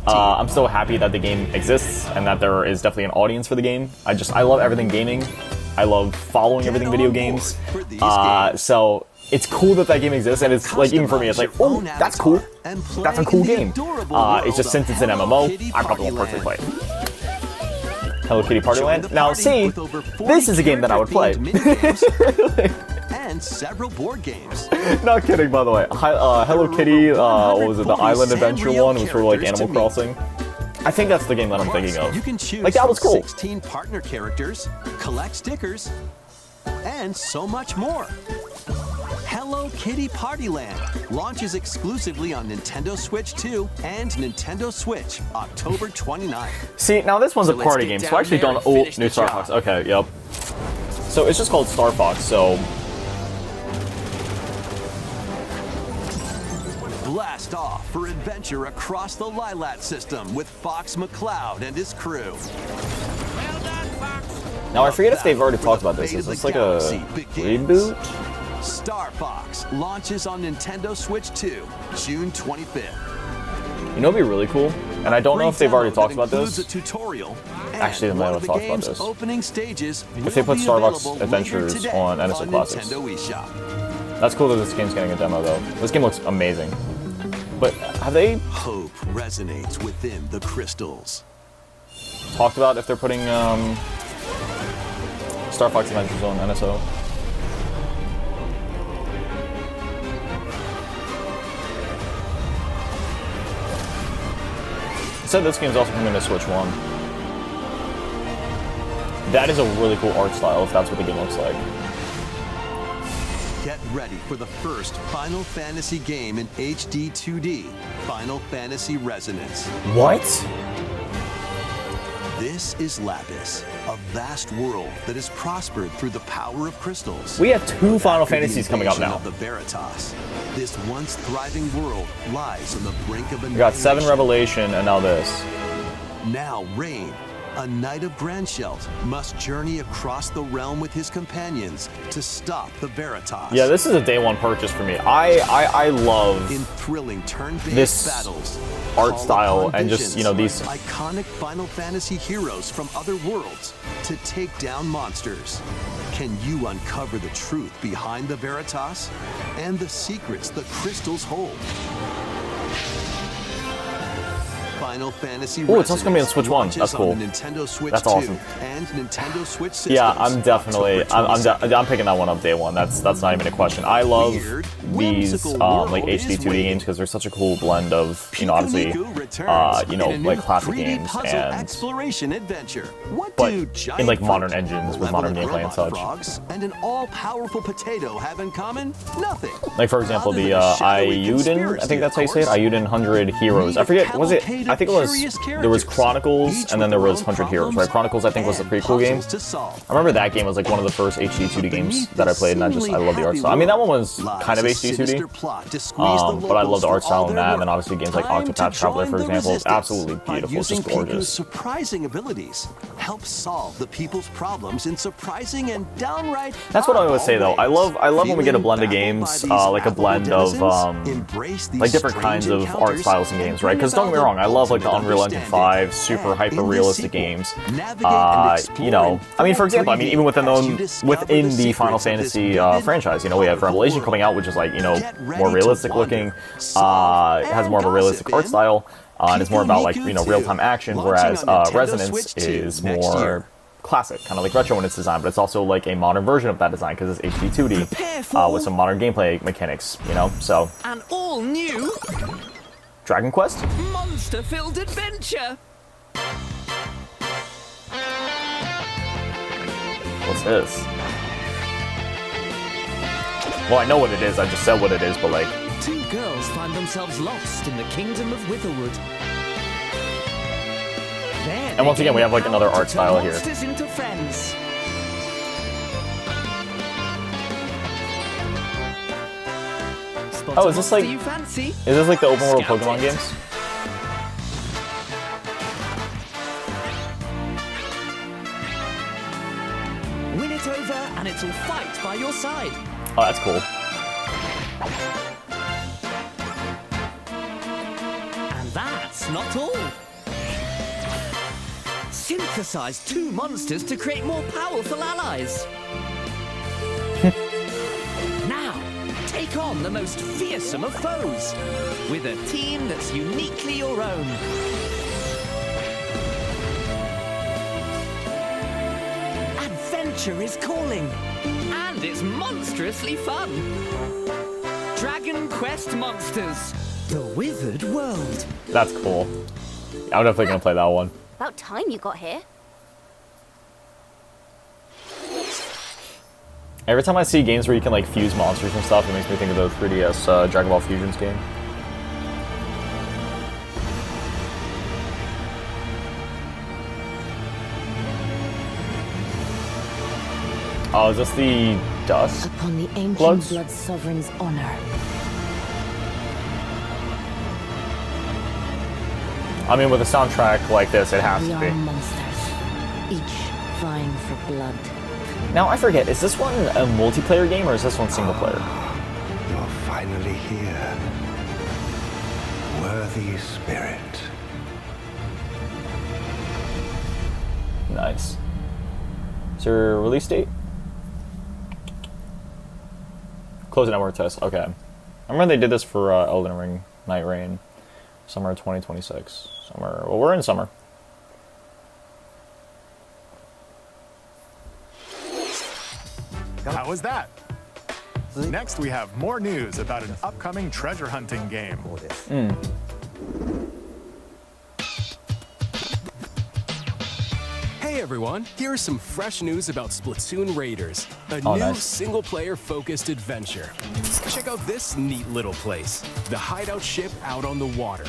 I'm still happy that the game exists and that there is definitely an audience for the game. I love everything gaming. I love following everything video games. So it's cool that that game exists, and it's like, even for me, it's like, oh, that's cool. That's a cool game. It's just, since it's an MMO, I probably won't personally play it. Hello Kitty Party Land. Now, see, this is a game that I would play. And several board games. Not kidding, by the way. Hello Kitty, what was it, the Island Adventure one, was sort of like Animal Crossing. I think that's the game that I'm thinking of. You can choose like, that was cool. 16 partner characters, collect stickers, and so much more. Hello Kitty Party Land launches exclusively on Nintendo Switch 2 and Nintendo Switch October 29th. See, now this one's a party game, so I actually don't. Oh, new Star Fox. Okay, yep. So it's just called Star Fox. So blast off for adventure across the Lilat system with Fox McCloud and his crew. Now I forget if they've already talked about this. Is this like a reboot? Star Fox launches on Nintendo Switch 2, June 25th. You know, it'd be really cool, and I don't know if they've already talked about this. Tutorial Actually, they might have talked about this. Opening stages if they put Star Fox Adventures on NSO Classics. That's cool that this game's getting a demo, though. This game looks amazing. But have they hope resonates within the crystals? Talked about if they're putting Star Fox Adventures on NSO? It said this game's also coming to Switch 1. That is a really cool art style, if that's what the game looks like. Get ready for the first Final Fantasy game in HD 2D, Final Fantasy Resonance. What? This is Lapis, a vast world that has prospered through the power of crystals. We have 2 Final Fantasies coming up now. Of the Veritas. This once thriving world lies on the brink of We got 7 Revelation and now this. Now Rain, a knight of Grandshelt, must journey across the realm with his companions to stop the Veritas. Yeah, this is a day one purchase for me. I love in thrilling turn-based this battles, art style and just, you know, these iconic Final Fantasy heroes from other worlds to take down monsters. Can you uncover the truth behind the Veritas and the secrets the crystals hold? Final Fantasy Oh, it's also gonna be on Resonance Switch 1. launches That's cool. on the Nintendo Switch That's 2 awesome. and Nintendo Switch systems. Yeah, I'm definitely October I'm picking that one up day one. That's not even a question. I love these like HD 2D games because they're such a cool blend of, you know, obviously like classic games and exploration adventure. What but do in like giant modern frog, engines with modern malevolent gameplay and robot such. frogs, and an all-powerful potato have in common? Nothing. Like for example, Other the than a shadowy Ayuden, I conspiracy, think that's how you of say it. course. Ayuden 100 Heroes. I forget. Was it? I think it was. There was Chronicles, and then there was 100 Heroes. Right? Chronicles, I think, was the prequel game. I remember that game was like one of the first HD 2D games that I played, and I love the art style. I mean, that one was kind of HD 2D, but I love the art style in that. And then obviously games like Octopath Traveler, for example, absolutely beautiful, it's just Using Piku's gorgeous. surprising abilities, help solve the people's problems in surprising and downright. That's what I always say though. I love when we get a blend of Feeling games, baffled by like a these blend of Embrace these like different strange kinds of art encounters styles in games, right? Because don't get me wrong, I love like the Unreal Engine 5 super hyper realistic games. You know, I mean, for example, I mean, even within the Final Fantasy franchise, you know, we have Revelation coming out, which is like, you know, more realistic looking, has more of a realistic art style, and it's more about like, you know, real-time action, whereas Resonance is more classic, kind of like retro in its design, but it's also like a modern version of that design because it's HD 2D with some modern gameplay mechanics, you know, so. An all-new Dragon Quest? monster-filled adventure. What's this? Well, I know what it is, I just said what it is, but like... Two girls find themselves lost in the kingdom of Witherwood. And once again, we have like another art style here. Monsters into friends. Oh, is this like... You fancy? Is this like the open world Scout Pokemon it. games? Win it over and it'll fight by your side. Oh, that's cool. And that's not all. Synthesize two monsters to create more powerful allies. Now, take on the most fearsome of foes with a team that's uniquely your own. Adventure is calling, and it's monstrously fun. Dragon Quest Monsters, the Withered World. That's cool. I'm definitely gonna play that one. About time you got here. Every time I see games where you can like fuse monsters and stuff, it makes me think of the 3DS Dragon Ball Fusions game. Oh, is this the dust? Upon the ancient Bloods? blood sovereign's honor. I mean, with a soundtrack like this, it has We to are be. monsters, each vying for blood. Now, I forget, is this one a multiplayer game or is this one single player? You're finally here. Worthy spirit. Nice. Is there a release date? Closing network test, okay. I remember they did this for Elden Ring, Night Rain, summer 2026. Summer, well, we're in summer. How was that? Next, we have more news about an upcoming treasure hunting game. Hey everyone, here is some fresh news about Splatoon Raiders, a Oh, new nice. single-player focused adventure. Check out this neat little place, the hideout ship out on the water.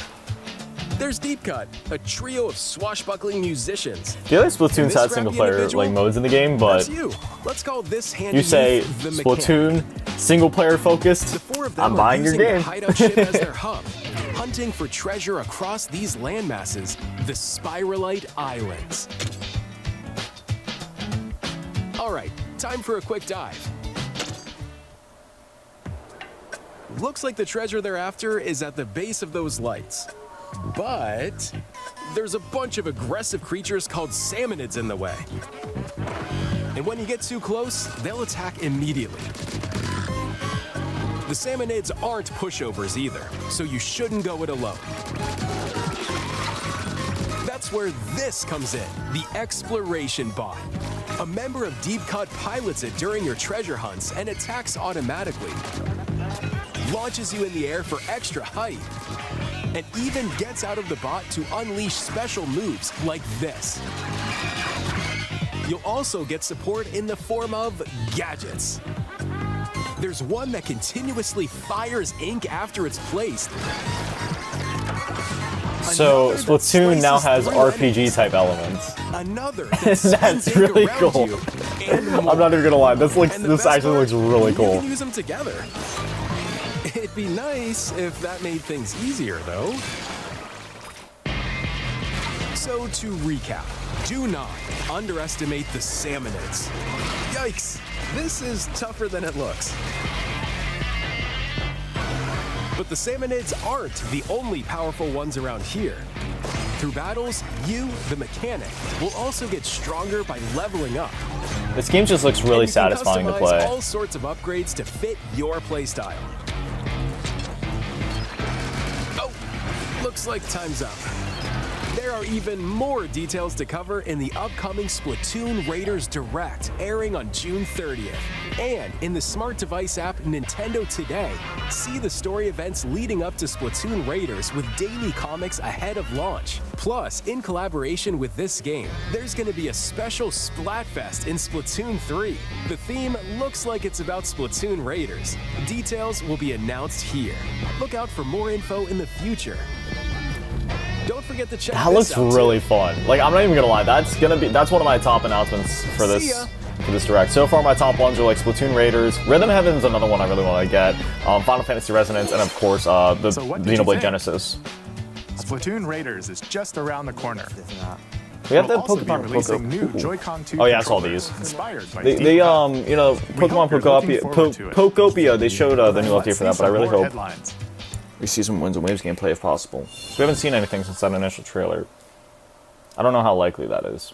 There's Deep Cut, a trio of swashbuckling musicians. The other Splatoon's And this had single player individual, like modes in the game, but That's you. Let's call this handy you say youth the mechanic. Splatoon, single player focused, Four of them I'm are buying your using the game. hideout ship as their hub, hunting for treasure across these landmasses, the Spiralite Islands. All right, time for a quick dive. Looks like the treasure they're after is at the base of those lights. But there's a bunch of aggressive creatures called salmonids in the way. And when you get too close, they'll attack immediately. The Salmonids aren't pushovers either, so you shouldn't go it alone. That's where this comes in, the Exploration Bot. A member of Deep Cut pilots it during your treasure hunts and attacks automatically. Launches you in the air for extra height. And even gets out of the bot to unleash special moves like this. You'll also get support in the form of gadgets. There's one that continuously fires ink after it's placed. So Splatoon now has RPG type elements. Another that's really cool. I'm not even gonna lie. This actually looks really cool. You can use them together. It'd be nice if that made things easier, though. So to recap, do not underestimate the Salmonids. Yikes! This is tougher than it looks. But the Salmonids aren't the only powerful ones around here. Through battles, you, the mechanic, will also get stronger by leveling up. This game just looks really satisfying to play. All sorts of upgrades to fit your playstyle. Oh, looks like time's up. There are even more details to cover in the upcoming Splatoon Raiders Direct, airing on June 30th. And in the smart device app Nintendo Today, see the story events leading up to Splatoon Raiders with daily comics ahead of launch. Plus, in collaboration with this game, there's going to be a special Splatfest in Splatoon 3. The theme looks like it's about Splatoon Raiders. Details will be announced here. Look out for more info in the future. Don't forget to check that looks really fun. Like, I'm not even gonna lie, that's one of my top announcements for this direct. So far, my top ones are like Splatoon Raiders, Rhythm Heaven's another one I really want to get, Final Fantasy Resonance, and of course the Xenoblade Genesis. Splatoon Raiders is just around the corner. We have the We'll also be Pokemon releasing new Joy-Con 2 Oh yeah, I saw these. inspired by They you know, Pokemon Pokopia, they showed the new update for that, but I really hope we see some Winds and Waves gameplay if possible. So we haven't seen anything since that initial trailer. I don't know how likely that is.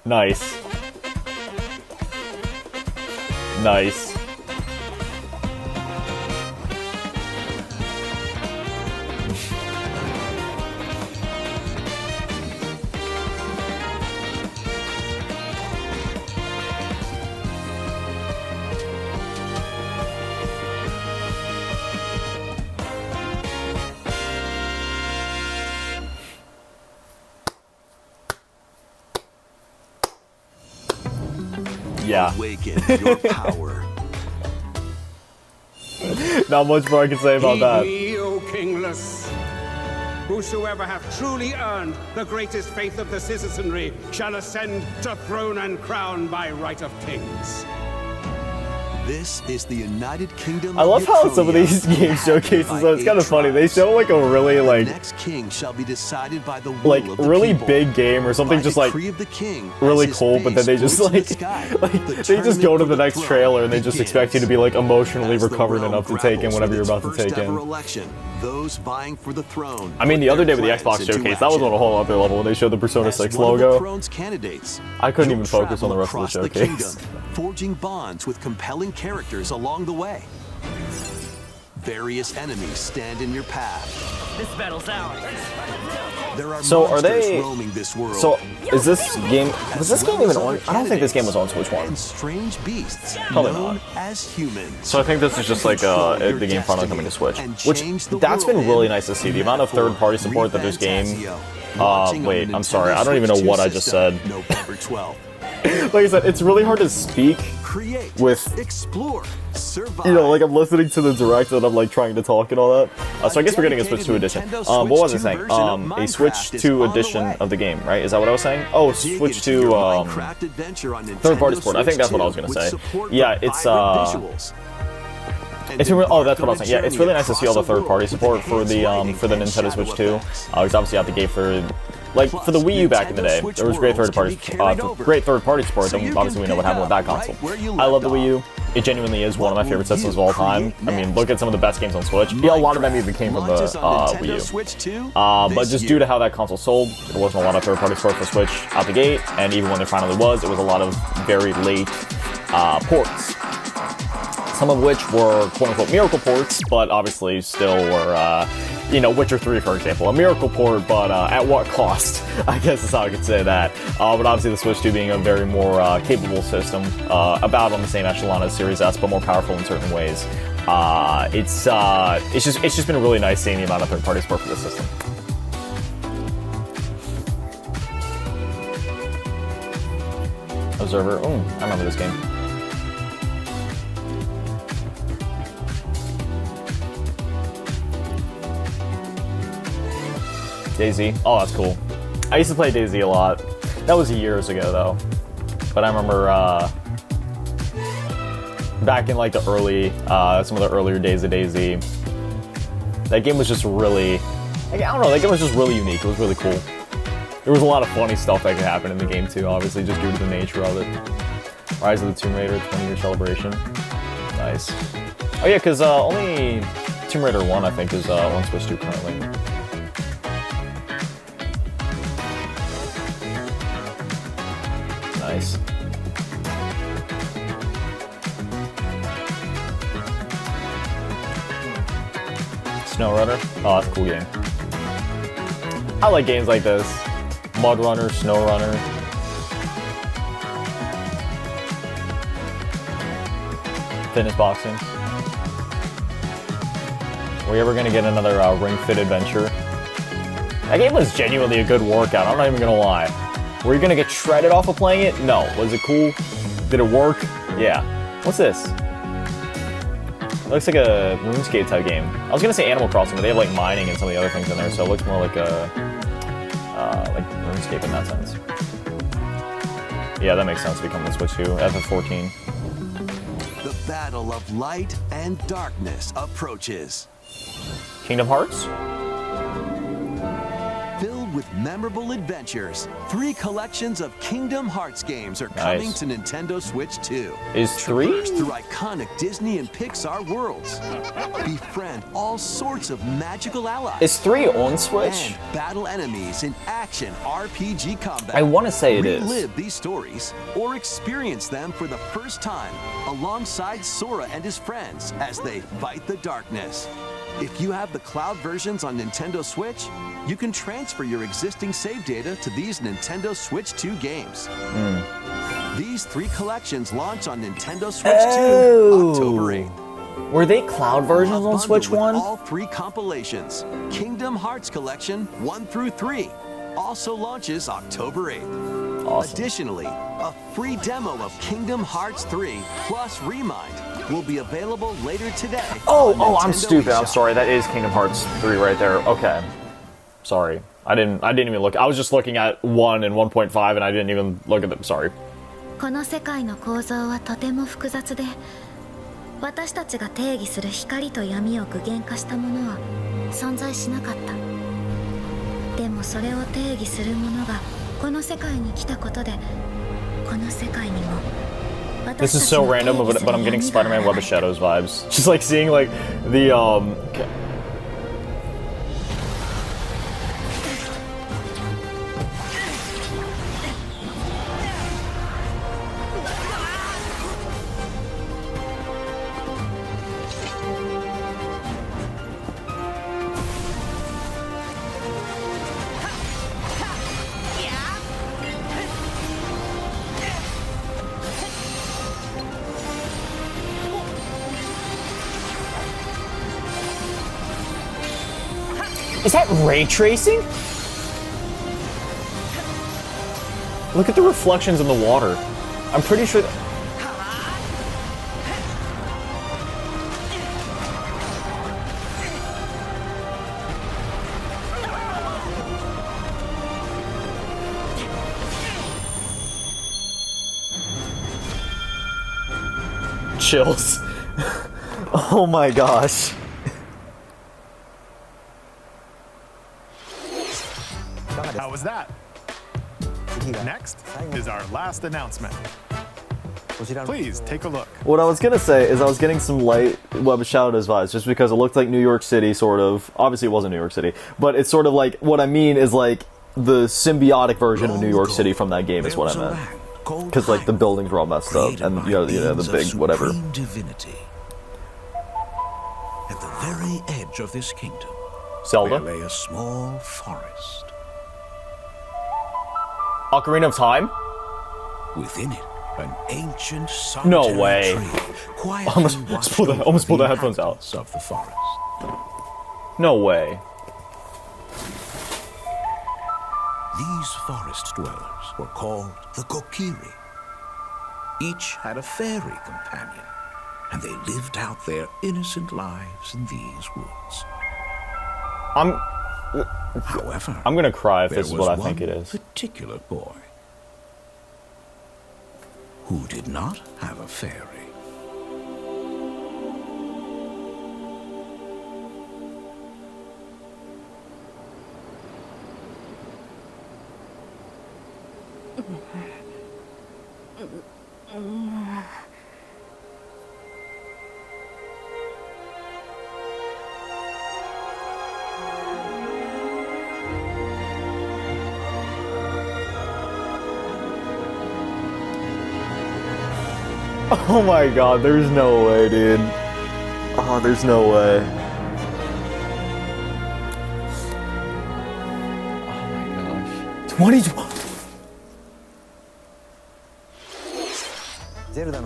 Nice. Nice. Yeah. Awaken your power. Not much more I can say about that. Heed me, O kingless. Whosoever hath truly earned the greatest faith of the citizenry shall ascend to throne and crown by right of kings. This is the United Kingdom. I love how some of these games showcases though. It's kind of funny. They show like a really like next king shall be decided by the will like of the really people. big game or something just like Decree of the king really as his cool, but then they face just points in like the sky. they just go to the next throne trailer and they just expect you to be like emotionally As the recovered realm enough to take in grapples whatever with you're its about to first take ever in. election, those vying for the throne. I mean, the put other day their with the plans Xbox into showcase, that was on a whole other level when they showed the Persona As 6 one of the logo. throne's candidates, I couldn't you'll even focus on the travel rest of the across showcase. kingdom, forging bonds with compelling characters along the way. Various enemies stand in your path. This battle's ours. There are So are monsters they? roaming this world. So is this game? Was this game even on? I don't think this game was on Switch 1. And strange beasts Probably known not. as humans. So I think this is just like the game finally coming to Switch, which that's been really nice to see. The amount of third-party support that this game. Wait, I'm sorry. I don't even know what I just said. November 12th. Like I said, it's really hard to speak Create, with, explore, survive. you know, like I'm listening to the direct and I'm like trying to talk and all that. So I guess we're getting a Switch 2 edition. What was I saying? A Switch 2 edition of the game, right? Is that what I was saying? Oh, Switch 2 third-party support. I think that's what I was gonna say. Yeah, it's really, oh, that's what I was saying. Yeah, it's really nice to see all the third-party support for the Nintendo Switch 2. It's obviously out the gate for the Wii U back in the day. There was great third-party support. Then obviously we know what happened with that console. I love the Wii U. it genuinely is one of my favorite systems of all time. I mean, look at some of the best games on Switch. Yeah, a lot of them even came from the Wii U. Switch 2 but just due to how that console sold, there wasn't a lot of third-party support for Switch out the gate, and even when there finally was, it was a lot of very late ports. Some of which were quote-unquote miracle ports, but obviously still were, you know, Witcher 3, for example. A miracle port, but at what cost? I guess is how I could say that. But obviously the Switch 2 being a very more capable system, about on the same echelon as Series S, but more powerful in certain ways. It's just been really nice seeing the amount of third-party support for this system. Observer. Oh, I remember this game. DayZ. Oh, that's cool. I used to play DayZ a lot. That was years ago, though. But I remember back in like the early, some of the earlier days of DayZ. That game was just really, I don't know, that game was just really unique. It was really cool. There was a lot of funny stuff that could happen in the game too, obviously, just due to the nature of it. Rise of the Tomb Raider 20-year celebration. Nice. Oh yeah, because only Tomb Raider 1, I think, is on Switch 2 currently. Nice. SnowRunner? Oh, that's a cool game. I like games like this. MudRunner, SnowRunner. Fitness boxing. Are we ever gonna get another Ring Fit Adventure? That game was genuinely a good workout, I'm not even gonna lie. Were you gonna get shredded off of playing it? No. Was it cool? Did it work? Yeah. What's this? It looks like a RuneScape type game. I was gonna say Animal Crossing, but they have like mining and some of the other things in there, so it looks more like a like RuneScape in that sense. Yeah, that makes sense. Become the Switch 2. FF14. The battle of light and darkness approaches. Kingdom Hearts? Filled with memorable adventures, 3 collections of Kingdom Hearts games are coming to Nintendo Switch 2. Is 3? Traverse through iconic Disney and Pixar worlds. Befriend all sorts of magical allies. Is 3 on Switch? And battle enemies in action RPG combat. I want to say it is. Relive these stories or experience them for the first time alongside Sora and his friends as they fight the darkness. If you have the cloud versions on Nintendo Switch, you can transfer your existing save data to these Nintendo Switch 2 games. These 3 collections launch on Nintendo Switch 2 October 8th. Were they cloud versions on Switch 1? All 3 compilations. Kingdom Hearts Collection 1 through 3 also launches October 8th. Awesome. Additionally, a free demo of Kingdom Hearts 3 plus Remind will be available later today. Oh, I'm stupid. I'm sorry. That is Kingdom Hearts 3 right there. Okay. Sorry. I didn't even look. I was just looking at 1 and 1.5 and I didn't even look at them. Sorry. この世界の構造はとても複雑で、私たちが定義する光と闇を具現化したものは存在しなかった。でもそれを定義するものがこの世界に来たことで、この世界にも This is so random, but I'm getting Spider-Man Web of Shadows vibes. Just like seeing like the Is that ray tracing? Look at the reflections in the water. I'm pretty sure chills. Oh my gosh. How was that? Next is our last announcement. Please take a look. What I was gonna say is I was getting some light Web of Shadows vibes just because it looked like New York City, sort of. Obviously, it wasn't New York City, but it's sort of like what I mean is like the symbiotic version of New York City from that game is what I meant. Because like the buildings were all messed up, and you know the big whatever. Divinity. At the very edge of this kingdom, Zelda? there lay a small forest. Ocarina of Time? Within it, an ancient No solitary way. tree quietly Almost pulled the headphones out. of the forest. No way. These forest dwellers were called the Kokiri. Each had a fairy companion, and they lived out their innocent lives in these woods. However, I'm gonna cry if there this is what I was think it one is. particular boy who did not have a fairy. Oh my god, there's no way, dude. Oh, there's no way. Oh my gosh. 2020.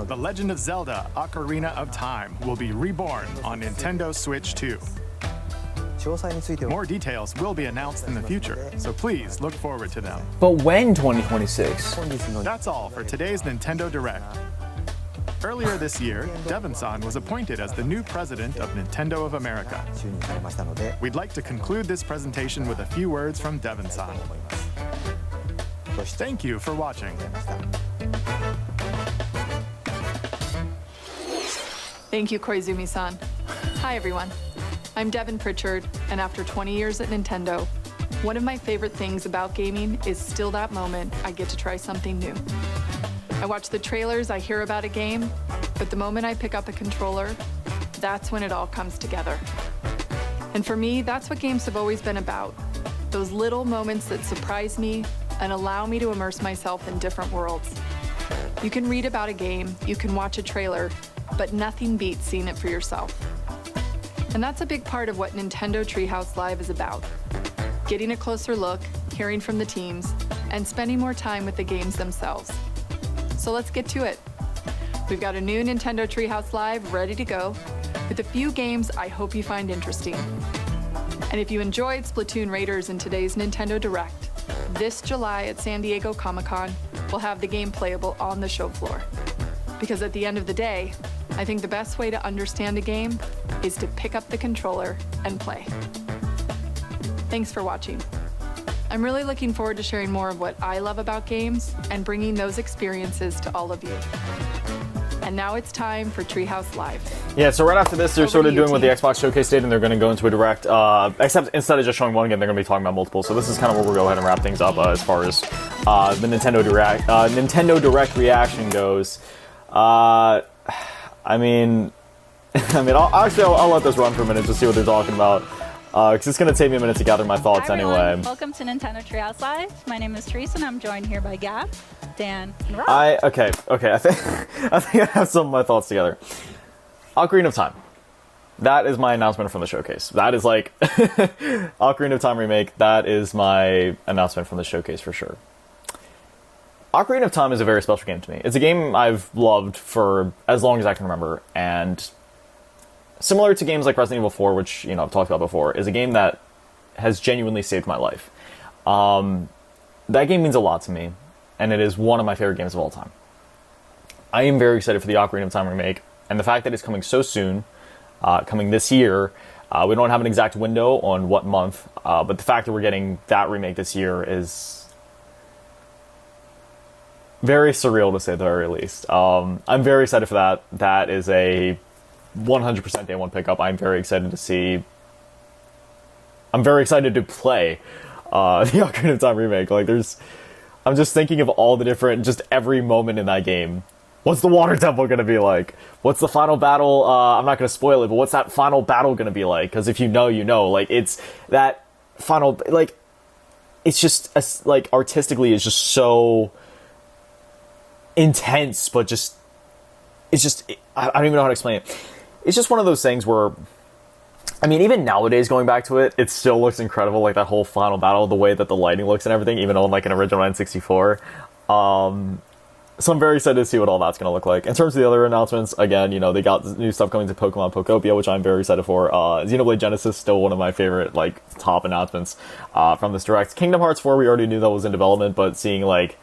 The Legend of Zelda Ocarina of Time will be reborn on Nintendo Switch 2. More details will be announced in the future, so please look forward to them. But when 2026? That's all for today's Nintendo Direct. Earlier this year, Devon-san was appointed as the new president of Nintendo of America. We'd like to conclude this presentation with a few words from Devon-san. Thank you for watching. Thank you, Koizumi-san. Hi, everyone. I'm Devon Pritchard, and after 20 years at Nintendo, one of my favorite things about gaming is still that moment I get to try something new. I watch the trailers, I hear about a game, but the moment I pick up a controller, that's when it all comes together. And for me, that's what games have always been about. Those little moments that surprise me and allow me to immerse myself in different worlds. You can read about a game, you can watch a trailer, but nothing beats seeing it for yourself. And that's a big part of what Nintendo Treehouse Live is about. Getting a closer look, hearing from the teams, and spending more time with the games themselves. So let's get to it. We've got a new Nintendo Treehouse Live ready to go with a few games I hope you find interesting. And if you enjoyed Splatoon Raiders in today's Nintendo Direct, this July at San Diego Comic-Con, we'll have the game playable on the show floor. Because at the end of the day, I think the best way to understand a game is to pick up the controller and play. Thanks for watching. I'm really looking forward to sharing more of what I love about games and bringing those experiences to all of you. And now it's time for Treehouse Live. Yeah, so right after this, they're sort of doing what the Xbox Showcase did, and they're going to go into a direct. Except instead of just showing one game, they're going to be talking about multiple. So this is kind of where we'll go ahead and wrap things up as far as the Nintendo Direct reaction goes. I mean, I'll let this run for a minute to see what they're talking about. Because it's going to take me a minute to gather my thoughts. Hi, everyone. Anyway. Welcome to Nintendo Treehouse Live. My name is Teresa, and I'm joined here by Gab, Dan, and Rob. Okay. I think I have some of my thoughts together. Ocarina of Time. That is my announcement from the showcase. That is like Ocarina of Time remake. That is my announcement from the showcase for sure. Ocarina of Time is a very special game to me. It's a game I've loved for as long as I can remember, and similar to games like Resident Evil 4, which, you know, I've talked about before, is a game that has genuinely saved my life. That game means a lot to me, and it is one of my favorite games of all time. I am very excited for the Ocarina of Time remake, and the fact that it's coming so soon, coming this year, we don't have an exact window on what month, but the fact that we're getting that remake this year is very surreal, to say the very least. I'm very excited for that. That is a 100% day one pickup. I'm very excited to see. I'm very excited to play the Ocarina of Time remake. Like, I'm just thinking of all the different, just every moment in that game. What's the water temple gonna be like? What's the final battle? I'm not gonna spoil it, but what's that final battle gonna be like? Because if you know, you know. Like, it's that final, like, it's just, like, artistically, it's just so intense, but just, it's just, I don't even know how to explain it. It's just one of those things where, I mean, even nowadays, going back to it, it still looks incredible, like that whole final battle, the way that the lighting looks and everything, even on like an original N64. So I'm very excited to see what all that's going to look like. In terms of the other announcements, again, you know, they got new stuff coming to Pokemon Pokopia, which I'm very excited for. Xenoblade Genesis, still one of my favorite, like, top announcements from this Direct. Kingdom Hearts 4, we already knew that was in development, but seeing, like,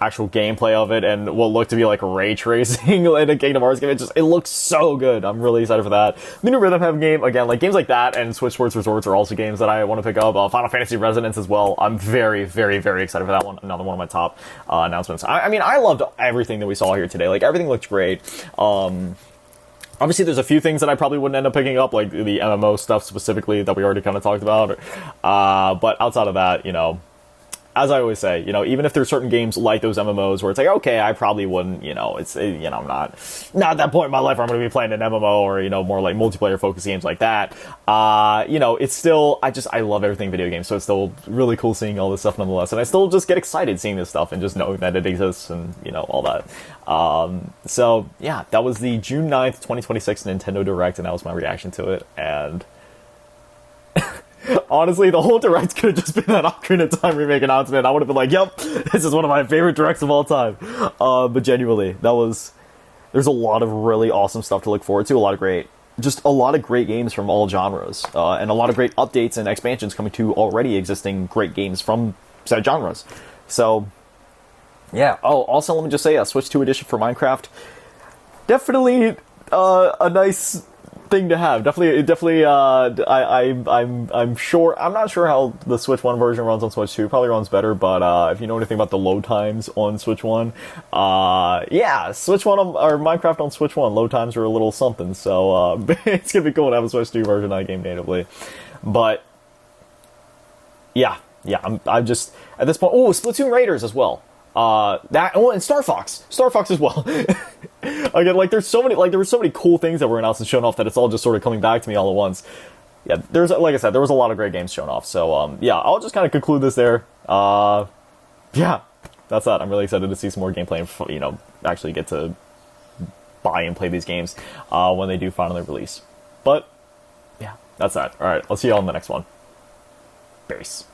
actual gameplay of it and what looked to be like ray tracing in a Kingdom Hearts game, it looks so good. I'm really excited for that. The new Rhythm Heaven game, again, like games like that and Switch Sports Resorts are also games that I want to pick up. Final Fantasy Resonance as well. I'm very, very, very excited for that one. Another one of my top announcements. I mean, I loved everything that we saw here today. Like, everything looked great. Obviously, there's a few things that I probably wouldn't end up picking up, like the MMO stuff specifically that we already kind of talked about. But outside of that, you know, as I always say, you know, even if there's certain games like those MMOs where it's like, okay, I probably wouldn't, you know, it's, you know, not at that point in my life where I'm going to be playing an MMO or, you know, more like multiplayer focused games like that. You know, it's still, I love everything video games, so it's still really cool seeing all this stuff nonetheless. And I still just get excited seeing this stuff and just knowing that it exists and, you know, all that. So yeah, that was the June 9th, 2026 Nintendo Direct, and that was my reaction to it. And honestly, the whole Direct could have just been that Ocarina of Time remake announcement. I would have been like, yep, this is one of my favorite Directs of all time. But genuinely, there's a lot of really awesome stuff to look forward to. A lot of great games from all genres. And a lot of great updates and expansions coming to already existing great games from said genres. So, yeah. Oh, also, let me just say, Switch 2 edition for Minecraft. Definitely a nice thing to have. Definitely. I'm sure. I'm not sure how the Switch 1 version runs on Switch 2. Probably runs better, but if you know anything about the load times on Switch 1, yeah, Switch 1 or Minecraft on Switch 1 load times are a little something. So it's gonna be cool to have a Switch 2 version of that game natively. But yeah, I'm just at this point. Oh, Splatoon Raiders as well. And Star Fox as well. Again, like there were so many cool things that were announced and shown off that it's all just sort of coming back to me all at once. Yeah, like I said, there was a lot of great games shown off. So yeah, I'll just kind of conclude this there. Yeah, that's that. I'm really excited to see some more gameplay and, you know, actually get to buy and play these games when they do finally release. But yeah, that's that. All right, I'll see you all in the next one. Peace.